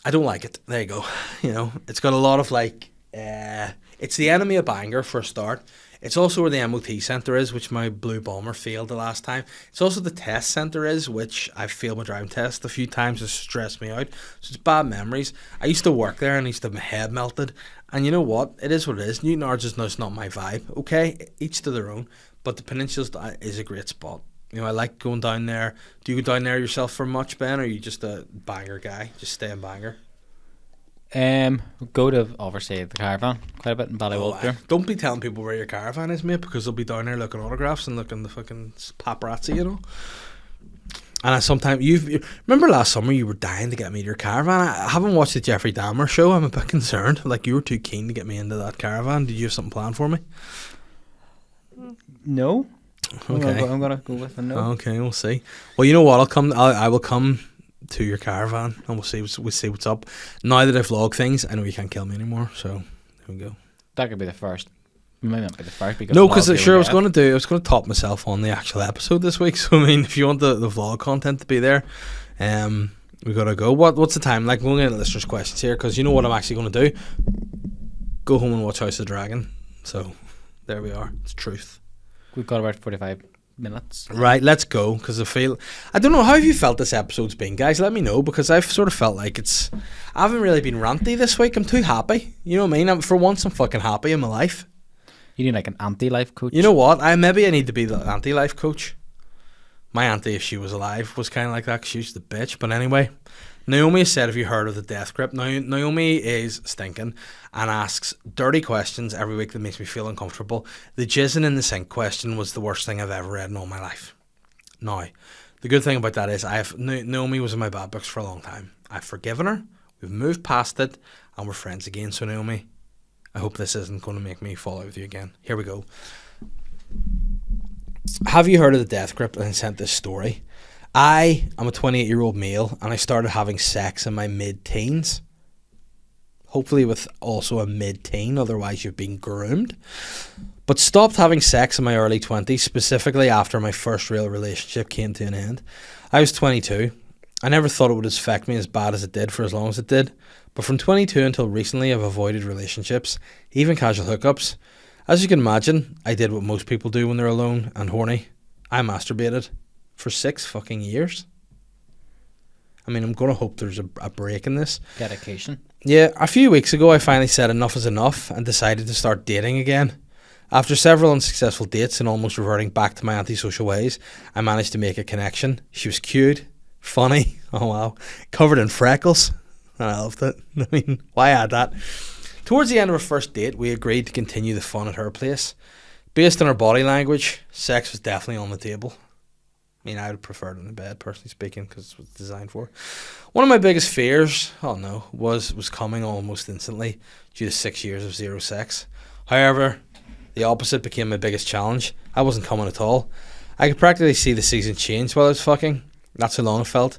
I don't like it. There you go. You know, it's got a lot of like, it's the enemy of Bangor for a start. It's also where the MOT centre is, which my Blue Bomber failed the last time. It's also the test centre is, which I failed my driving test a few times. It stressed me out. So it's bad memories. I used to work there and I used to have my head melted. And you know what? It is what it is. Newton Ards is not my vibe. Okay? Each to their own. But the peninsula is a great spot. You know, I like going down there. Do you go down there yourself for much, Ben? Or are you just a Bangor guy? Just stay in Bangor? Go to, obviously, the caravan quite a bit in Ballywalter. Don't be telling people where your caravan is, mate, because they'll be down there looking autographs and looking the fucking paparazzi, you know. And I sometimes remember last summer you were dying to get me to your caravan. I haven't watched the Jeffrey Dahmer show. I'm a bit concerned. Like, you were too keen to get me into that caravan. Did you have something planned for me? No. Okay. I'm gonna go with a no. Okay, we'll see. Well, you know what? I will come to your caravan and we'll see what's up. Now that I vlog things, I know you can't kill me anymore. So there we go. That could be the first. It might not be the first. No, because sure I was going to top myself on the actual episode this week. So I mean, if you want the vlog content to be there, we gotta go. What's the time? Like, we're going to get listeners' questions here, because you know what I'm actually going to do? Go home and watch House of the Dragon. So there we are. It's truth. We've got about 45 minutes. Right, let's go, because I don't know, how have you felt this episode's been, guys? Let me know, because I've sort of felt like I haven't really been ranty this week. I'm too happy. You know what I mean? For once, I'm fucking happy in my life. You need like an anti-life coach. You know what? Maybe I need to be the anti-life coach. My auntie, if she was alive, was kind of like that, because she was the bitch. But anyway, Naomi said, have you heard of the death grip? Now, Naomi is stinking and asks dirty questions every week that makes me feel uncomfortable. The jizzing in the sink question was the worst thing I've ever read in all my life. Now, the good thing about that is Naomi was in my bad books for a long time. I've forgiven her, we've moved past it, and we're friends again. So Naomi, I hope this isn't going to make me fall out with you again. Here we go. Have you heard of the death grip? And I sent this story. I am a 28-year-old male, and I started having sex in my mid-teens. Hopefully with also a mid-teen, otherwise you've been groomed. But stopped having sex in my early 20s, specifically after my first real relationship came to an end. I was 22. I never thought it would affect me as bad as it did for as long as it did. But from 22 until recently, I've avoided relationships, even casual hookups. As you can imagine, I did what most people do when they're alone and horny. I masturbated for 6 fucking years. I mean, I'm going to hope there's a break in this. Dedication. Yeah, a few weeks ago I finally said enough is enough and decided to start dating again. After several unsuccessful dates and almost reverting back to my antisocial ways, I managed to make a connection. She was cute, funny, oh wow, covered in freckles. I loved it. I mean, why add that? Towards the end of our first date, we agreed to continue the fun at her place. Based on her body language, sex was definitely on the table. I mean, I would prefer it in the bed, personally speaking, because it was designed for. One of my biggest fears, was coming almost instantly due to 6 years of zero sex. However, the opposite became my biggest challenge. I wasn't coming at all. I could practically see the season change while I was fucking. That's how long it felt.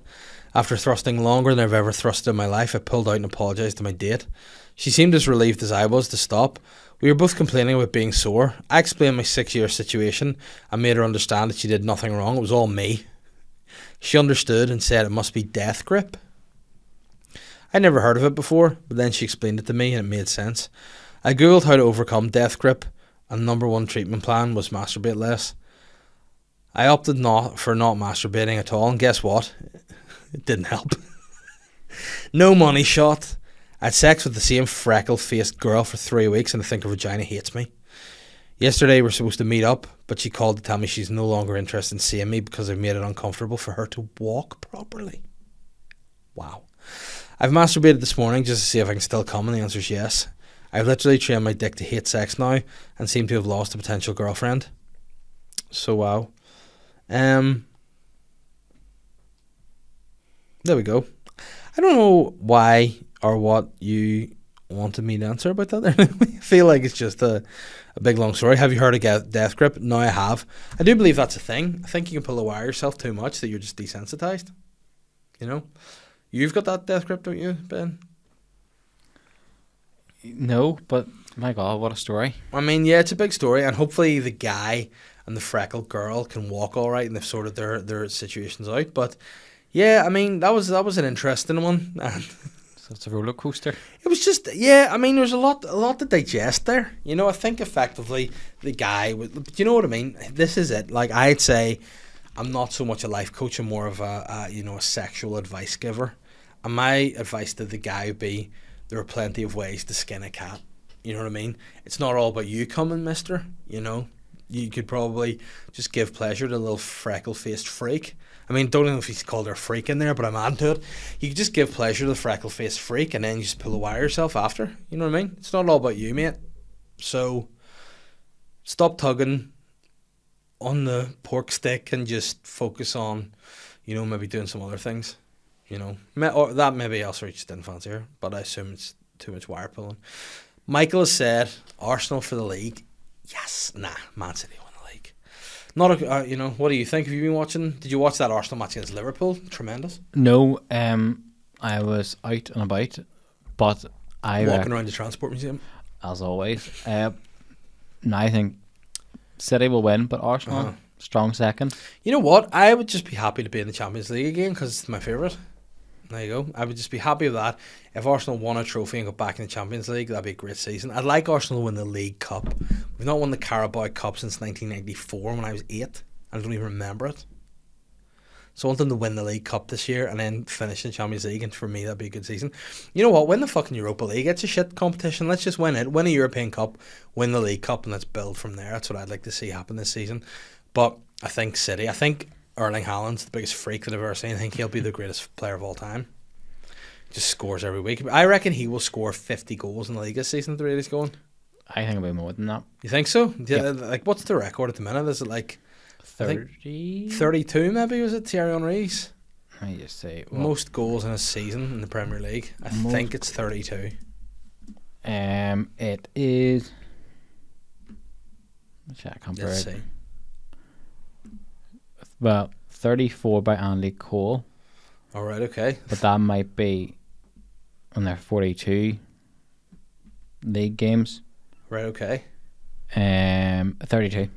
After thrusting longer than I've ever thrusted in my life, I pulled out and apologised to my date. She seemed as relieved as I was to stop. We were both complaining about being sore. I explained my 6-year situation and made her understand that she did nothing wrong. It was all me. She understood and said it must be death grip. I'd never heard of it before, but then she explained it to me and it made sense. I googled how to overcome death grip, and the #1 treatment plan was masturbate less. I opted for not masturbating at all, and guess what? It didn't help. No money shot. I had sex with the same freckle-faced girl for 3 weeks and I think her vagina hates me. Yesterday we were supposed to meet up, but she called to tell me she's no longer interested in seeing me because I've made it uncomfortable for her to walk properly. Wow. I've masturbated this morning just to see if I can still come, and the answer is yes. I've literally trained my dick to hate sex now and seem to have lost a potential girlfriend. So wow. There we go. I don't know why or what you wanted me to answer about that. I feel like it's just a big long story. Have you heard of death grip? No, I have. I do believe that's a thing. I think you can pull the wire yourself too much that you're just desensitized. You know? You've got that death grip, don't you, Ben? No, but my God, what a story. I mean, yeah, it's a big story, and hopefully the guy and the freckled girl can walk all right and they've sorted their situations out. But yeah, I mean, that was an interesting one. So it's a roller coaster. It was just, yeah, I mean, there's a lot to digest there. You know, I think effectively the guy, do you know what I mean? This is it. Like, I'd say I'm not so much a life coach, I'm more of a sexual advice giver. And my advice to the guy would be, there are plenty of ways to skin a cat. You know what I mean? It's not all about you coming, mister. You know, you could probably just give pleasure to a little freckle-faced freak. I mean, don't know if he's called her a freak in there, but I'm onto it. You could just give pleasure to the freckle-faced freak and then you just pull the wire yourself after. You know what I mean? It's not all about you, mate. So, stop tugging on the pork stick and just focus on, maybe doing some other things. Or that maybe Ulster just didn't fancy her, but I assume it's too much wire pulling. Michael has said, Arsenal for the league. Yes, nah, Man City won the league. Not what do you think? Have you been watching? Did you watch that Arsenal match against Liverpool? Tremendous. No, I was out and about, but walking around the transport museum as always. Now I think City will win, but Arsenal strong second. You know what? I would just be happy to be in the Champions League again because it's my favourite. There you go. I would just be happy with that. If Arsenal won a trophy and got back in the Champions League, that'd be a great season. I'd like Arsenal to win the League Cup. We've not won the Carabao Cup since 1994 when I was 8. I don't even remember it. So I want them to win the League Cup this year and then finish in the Champions League, and for me that'd be a good season. You know what? Win the fucking Europa League. It's a shit competition. Let's just win it. Win a European Cup, win the League Cup, and let's build from there. That's what I'd like to see happen this season. But I think City. I think Erling Haaland's the biggest freak that I've ever seen. I think he'll be the greatest player of all time. Just scores every week. I reckon he will score 50 goals in the league this season at the rate he's going. I think it'll be more than that. You think so? Yeah. Like, what's the record at the minute? Is it like 30? 32 maybe, was it Thierry Henry's? I just say most goals in a season in the Premier League. I think it's 32. It is. I can't Let's see. Well, 34 by Andy Cole. All right, okay. But that might be on their 42 league games. Right, okay. 32.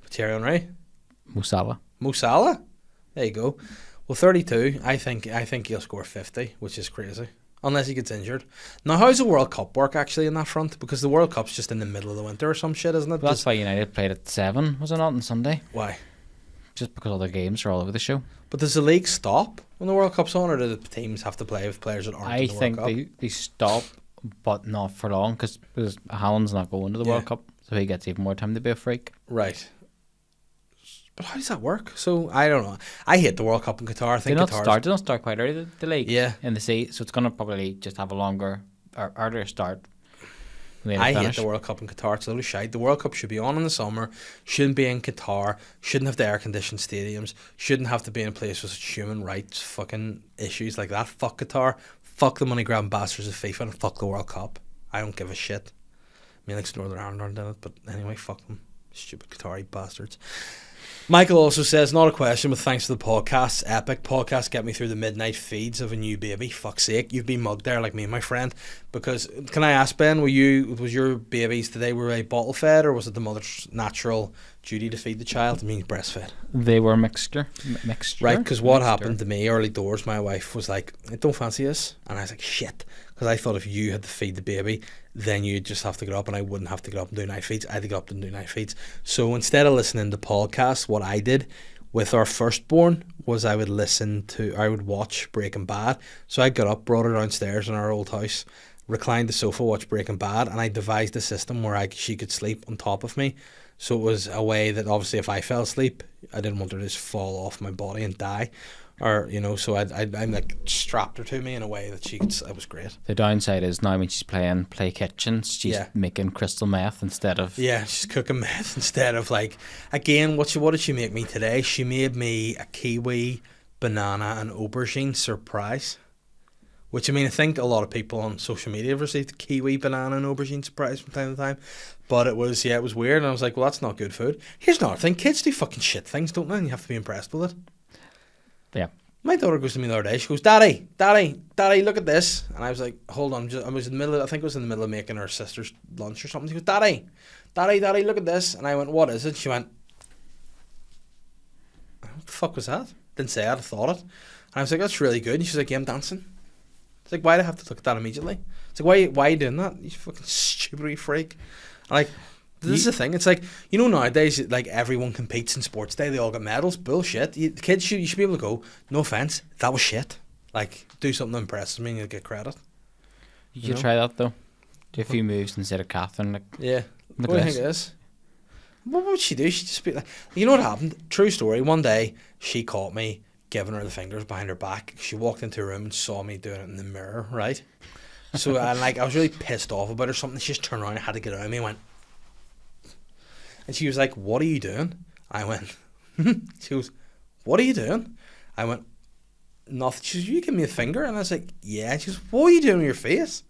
Thierry Henry. Mo Salah. There you go. Well, 32. I think he'll score 50, which is crazy. Unless he gets injured. Now, how's the World Cup work actually in that front? Because the World Cup's just in the middle of the winter or some shit, isn't it? Well, that's why United played at 7, was it not, on Sunday? Why? just because other games are all over the show. But does the league stop when the World Cup's on, or do the teams have to play with players that aren't in the World Cup? I think they stop, but not for long, because Haaland's not going to the World Cup, so he gets even more time to be a freak. Right. But how does that work? So, I don't know. I hate the World Cup in Qatar. I think they don't start quite early, the league. Yeah. In the sea, so it's going to probably just have a longer or earlier start. I hate the World Cup in Qatar. It's a little shite. The World Cup should be on in the summer. Shouldn't be in Qatar. Shouldn't have the air-conditioned stadiums. Shouldn't have to be in a place with such human rights fucking issues like that. Fuck Qatar. Fuck the money-grabbing bastards of FIFA, and fuck the World Cup. I don't give a shit. I mean, like Northern Ireland aren't in it, but anyway, fuck them. Stupid Qatari bastards. Michael also says, not a question, but thanks to the podcast. Epic podcast get me through the midnight feeds of a new baby. Fuck's sake, you've been mugged there like me, my friend. Because, can I ask, Ben, was your babies today, were they bottle fed, or was it the mother's natural duty to feed the child? I mean, breastfed. They were mixture. Right, because what happened to me early doors, my wife was like, I don't fancy this. And I was like, shit. Because I thought if you had to feed the baby, then you'd just have to get up, and I wouldn't have to get up and do night feeds. I had to get up and do night feeds. So instead of listening to podcasts, what I did with our firstborn was I would watch Breaking Bad. So I got up, brought her downstairs in our old house, reclined the sofa, watched Breaking Bad, and I devised a system where she could sleep on top of me. So it was a way that obviously if I fell asleep, I didn't want her to just fall off my body and die. Or, so I'm like strapped her to me in a way that she could. It was great. The downside is now when she's playing Play Kitchens, she's making crystal meth instead of. Yeah, she's cooking meth instead of like. Again, what did she make me today? She made me a kiwi, banana, and aubergine surprise. Which, I mean, I think a lot of people on social media have received kiwi, banana, and aubergine surprise from time to time. But it was weird, and I was like, well, that's not good food. Here's another thing: kids do fucking shit things, don't they? And you have to be impressed with it. Yeah. My daughter goes to me the other day. She goes, Daddy, look at this. And I was like, hold on. I was in the middle. I think it was in the middle of making her sister's lunch or something. She goes, Daddy, look at this. And I went, what is it? She went, what the fuck was that? Didn't say it. I thought it. And I was like, that's really good. And she's like, yeah, I'm dancing. It's like, why do I have to look at that immediately? It's like, why are you doing that? You fucking stupid wee freak. And like, this is the thing. It's like, nowadays, like, everyone competes in sports day. They all get medals. Bullshit. Kids, you should be able to go, no offence, that was shit. Like, do something that impresses me and you'll get credit. You could try that, though. Do a few moves instead of Catherine. Like, yeah. What do you think it is? What would she do? She'd just be like, you know what happened? True story. One day, she caught me giving her the fingers behind her back. She walked into a room and saw me doing it in the mirror, right? So, and like, I was really pissed off about her or something. She just turned around and had to get out of me and went, and she was like, what are you doing? I went, she goes, what are you doing? I went, nothing. She goes, you give me a finger? And I was like, yeah. And she goes, what are you doing with your face?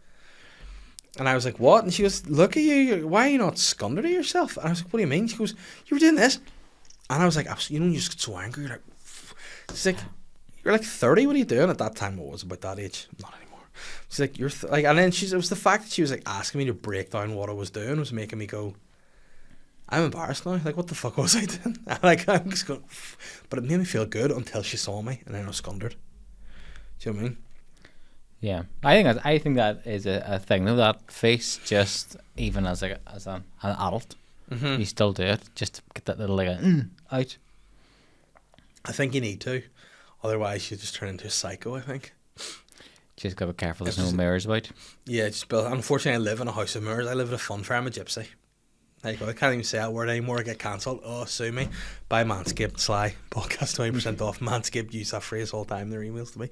And I was like, what? And she goes, look at you. Why are you not scundered at yourself? And I was like, what do you mean? She goes, you were doing this. And I was like, you just get so angry. You're like, she's like, you're like 30. What are you doing? At that time, it was about that age. Not anymore. She's like, you're and then it was the fact that she was like asking me to break down what I was doing was making me go, I'm embarrassed now. Like, what the fuck was I doing? Like, I'm just going, but it made me feel good until she saw me, and then I was scundered. Do you know what I mean? Yeah, I think that is a thing though. That face, just even as an adult, you still do it just to get that little out. I think you need to, otherwise you just turn into a psycho. I think. Just gotta be careful. There's no mirrors about. Yeah, unfortunately, I live in a house of mirrors. I live in a fun fair. I'm a gypsy. There you go. I can't even say that word anymore. I get cancelled. Oh, sue me. Buy Manscaped. Sly. Podcast 20% off. Manscaped use that phrase all the time in their emails to me.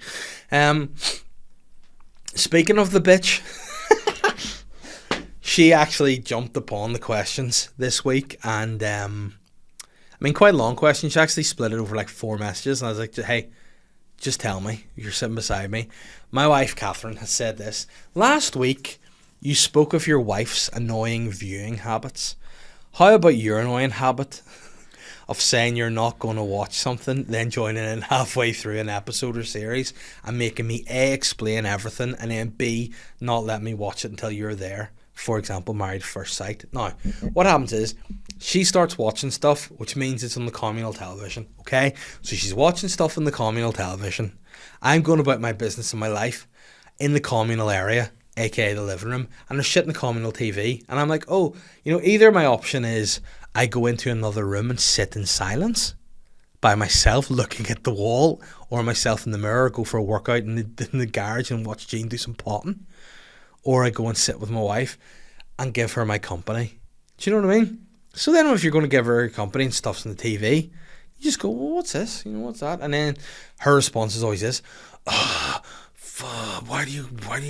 Speaking of the bitch, she actually jumped upon the questions this week, and quite long questions. She actually split it over like 4 messages, and I was like, hey, just tell me. You're sitting beside me. My wife, Catherine, has said this. Last week, you spoke of your wife's annoying viewing habits. How about your annoying habit of saying you're not going to watch something, then joining in halfway through an episode or series and making me A, explain everything, and then B, not let me watch it until you're there? For example, Married at First Sight. Now, what happens is she starts watching stuff, which means it's on the communal television, okay? So she's watching stuff on the communal television. I'm going about my business and my life in the communal area, aka the living room, and there's shit in the communal TV, and I'm like, either my option is I go into another room and sit in silence, by myself looking at the wall, or myself in the mirror, go for a workout in the garage and watch Jean do some potting, or I go and sit with my wife and give her my company. Do you know what I mean? So then if you're going to give her company and stuff's on the TV, you just go, well, what's this? You know, what's that? And then her response is always this, why do you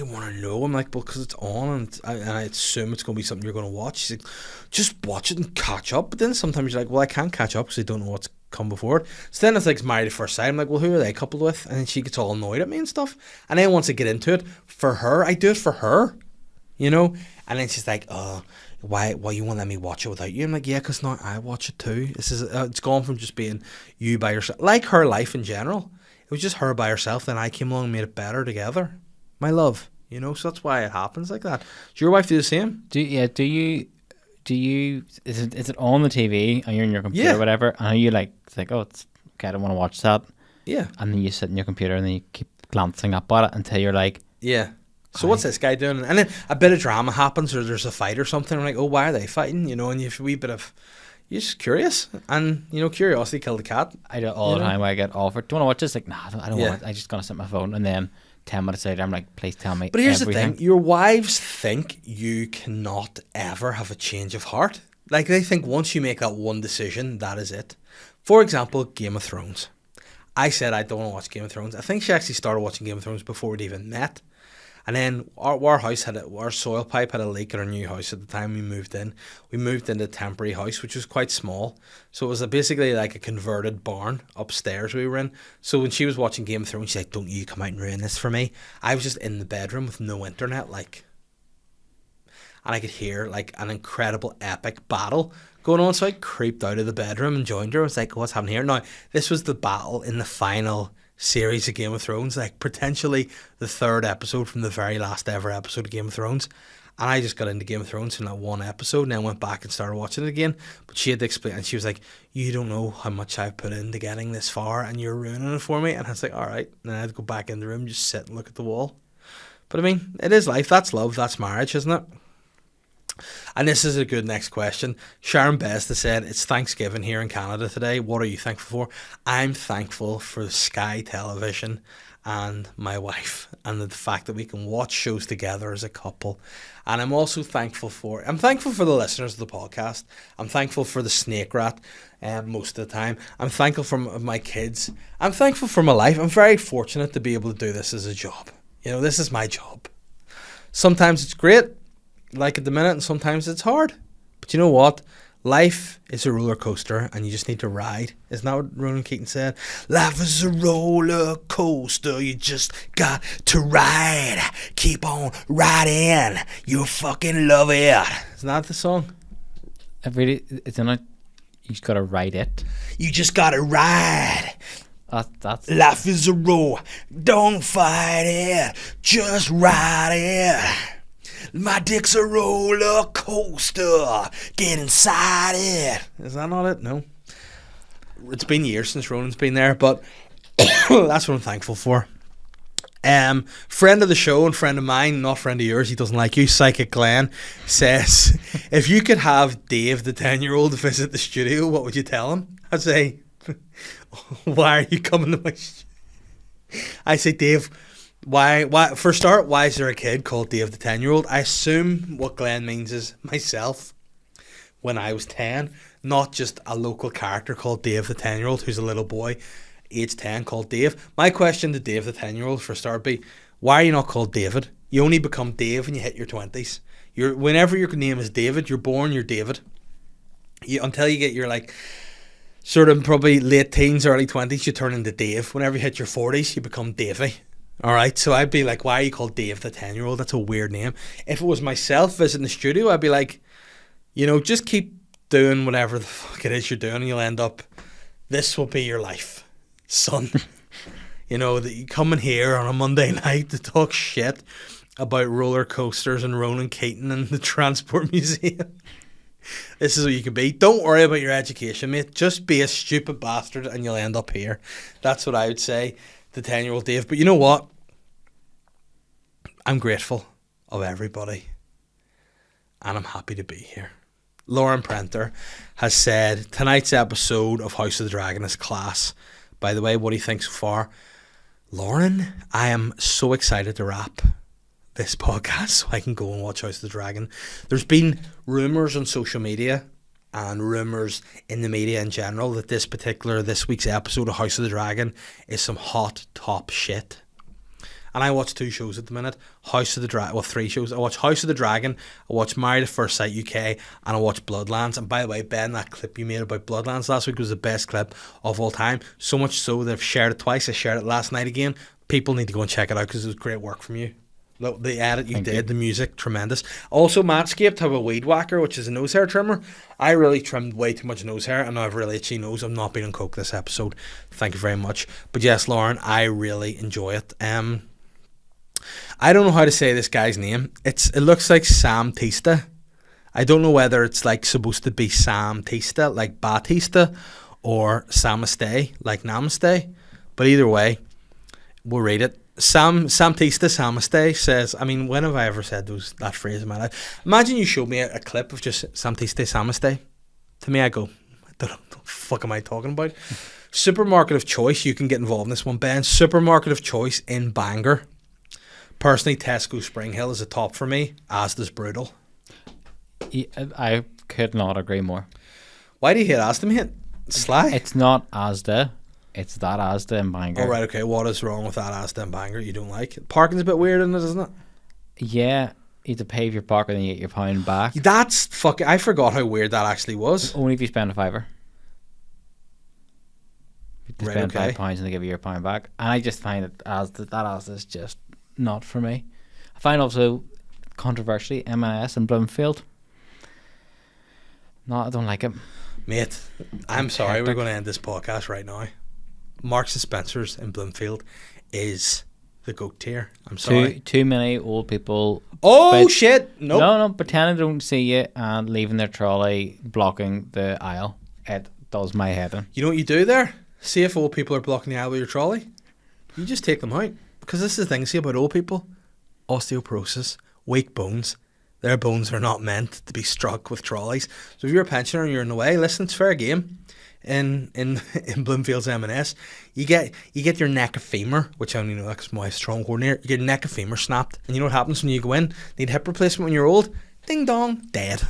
want to know? I'm like, well, because it's on, and I assume it's going to be something you're going to watch. She's like, just watch it and catch up. But then sometimes you're like, well, I can't catch up because I don't know what's come before it. So then it's like Married at First Sight. I'm like, well, who are they coupled with? And then she gets all annoyed at me and stuff. And then once I get into it, for her, I do it for her, you know. And then she's like, why you won't let me watch it without you? I'm like, yeah, because now I watch it too. This is it's gone from just being you by yourself, like her life in general. It was just her by herself, then I came along and made it better together. My love, you know, so that's why it happens like that. Does your wife do the same? Do you is it on the TV and you're in your computer or whatever, and are you like, oh, it's okay, I don't want to watch that. Yeah. And then you sit in your computer and then you keep glancing up at it until you're like, yeah. So what's this guy doing? And then a bit of drama happens, or there's a fight or something. I'm like, oh, why are they fighting? You know, and you have a wee bit of, you're just curious. And, you know, curiosity killed the cat. I do it all the time. I get offered, do you want to watch this? Like, nah, I don't want it. I just gonna sit on my phone. And then 10 minutes later, I'm like, please tell me. But here's everything. the thing. Your wives think you cannot ever have a change of heart. Like, they think once you make that one decision, that is it. For example, Game of Thrones. I said I don't want to watch Game of Thrones. I think she actually started watching Game of Thrones before we'd even met. And then our house our soil pipe had a leak in our new house at the time we moved in. We moved into a temporary house, which was quite small. So it was basically like a converted barn upstairs we were in. So when she was watching Game of Thrones, she's like, don't you come out and ruin this for me. I was just in the bedroom with no internet, like, and I could hear like an incredible epic battle going on. So I creeped out of the bedroom and joined her. I was like, what's happening here? Now, this was the battle in the final series of Game of Thrones, like potentially the third episode from the very last ever episode of Game of Thrones. And I just got into Game of Thrones in that one episode and then went back and started watching it again. But she had to explain, and she was like, you don't know how much I've put into getting this far and you're ruining it for me. And I was like, all right. And then I had to go back in the room, just sit and look at the wall. But I mean, it is life. That's love. That's marriage, isn't it? And this is a good next question. Sharon Best said, it's Thanksgiving here in Canada today. What are you thankful for? I'm thankful for Sky Television and my wife, and the fact that we can watch shows together as a couple. And I'm also thankful for the listeners of the podcast. I'm thankful for the snake rat most of the time. I'm thankful for my kids. I'm thankful for my life. I'm very fortunate to be able to do this as a job. You know, this is my job. Sometimes it's great, like at the minute, and sometimes it's hard. But you know what? Life is a roller coaster and you just need to ride. Isn't that what Ronan Keating said? Life is a roller coaster, you just got to ride. Keep on riding, you'll fucking love it. Isn't that the song? It's not, you just gotta ride it. You just gotta ride. That's Life is a roll, don't fight it, just ride it. My dick's a roller coaster, get inside it. Is that not it? No. It's been years since Ronan's been there, but that's what I'm thankful for. Friend of the show and friend of mine, not friend of yours, he doesn't like you, Psychic Glenn, says, if you could have Dave, the 10-year-old, visit the studio, what would you tell him? I'd say, why are you coming to my studio? I say, Dave, why for a start, why is there a kid called Dave the 10-year-old? I assume what Glenn means is myself when I was 10, not just a local character called Dave the 10-year-old who's a little boy age 10 called Dave. My question to Dave the 10-year-old for a start would be, why are you not called David? You only become Dave when you hit your 20s. Whenever your name is David, you're born, you're David. Until you get your like sort of probably late teens, early 20s, you turn into Dave. Whenever you hit your 40s, you become Davey. Alright, so I'd be like, why are you called Dave the 10-year-old? That's a weird name. If it was myself visiting the studio, I'd be like, you know, just keep doing whatever the fuck it is you're doing and you'll end up, this will be your life, son. You know, that you come in here on a Monday night to talk shit about roller coasters and Ronan Keating and the Transport Museum. This is what you can be. Don't worry about your education, mate. Just be a stupid bastard and you'll end up here. That's what I would say to 10-year-old Dave. But you know what? I'm grateful of everybody. And I'm happy to be here. Lauren Prenter, has said tonight's episode of House of the Dragon is class. By the way, what do you think so far? Lauren, I am so excited to wrap this podcast so I can go and watch House of the Dragon. There's been rumours on social media and rumours in the media in general that this week's episode of House of the Dragon is some hot top shit. And I watch 2 shows at the minute. 3 shows. I watch House of the Dragon, I watch Married at First Sight UK, and I watch Bloodlands. And by the way, Ben, that clip you made about Bloodlands last week was the best clip of all time. So much so that I've shared it twice. I shared it last night again. People need to go and check it out because it was great work from you. Look, the edit you did, the music, tremendous. Also, Manscaped have a weed whacker, which is a nose hair trimmer. I really trimmed way too much nose hair, and I've really itchy nose. I'm not being on coke this episode. Thank you very much. But yes, Lauren, I really enjoy it. I don't know how to say this guy's name. It looks like Sam Tista. I don't know whether it's like supposed to be Sam Tista, like Batista, or Samaste, like Namaste. But either way, we'll read it. Sam Tista Samaste says, I mean, when have I ever said that phrase in my life? Imagine you showed me a clip of just Sam Tista Samaste. To me, I go, what the fuck am I talking about? Supermarket of choice. You can get involved in this one, Ben. Supermarket of choice in Bangor. Personally, Tesco Spring Hill is a top for me, as does Brutal. I could not agree more. Why do you hate Asda, mate? Sly? It's not Asda. It's that Asda in Bangor. Oh, right, okay. What is wrong with that Asda in Bangor you don't like? Parking's a bit weird, isn't it? Yeah, you have to pay for your parking and you get your pound back. That's fucking... I forgot how weird that actually was. Only if you spend a $5. You Right, spend okay. £5 and they give you your pound back. And I just find that Asda is just not for me. I find also, controversially, M&S in Bloomfield. No, I don't like it. Mate, I'm sorry, we're going to end this podcast right now. Marks and Spencer's in Bloomfield is the goat tier. I'm sorry. Too many old people. Oh, shit. Nope. No, pretending they don't see you and leaving their trolley blocking the aisle. It does my head in. You know what you do there? See if old people are blocking the aisle with your trolley. You just take them out. Because this is the thing, see about old people. Osteoporosis, weak bones. Their bones are not meant to be struck with trolleys. So if you're a pensioner and you're in the way, listen, it's fair game. In Bloomfield's M&S, you get your neck of femur, which I only know that's my strong coordinator. You get your neck of femur snapped, and you know what happens when you go in? Need hip replacement when you're old? Ding dong, dead.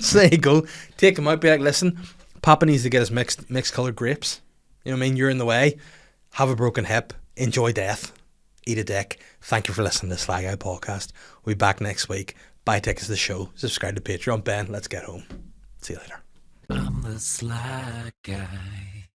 So there you go. Take him out. Be like, listen, Papa needs to get his mixed coloured grapes. You know what I mean? You're in the way. Have a broken hip. Enjoy death. Eat a dick. Thank you for listening to the Slag Eye Podcast. We'll be back next week. Buy tickets to the show. Subscribe to Patreon. Ben, let's get home. See you later. I'm the Slag Guy.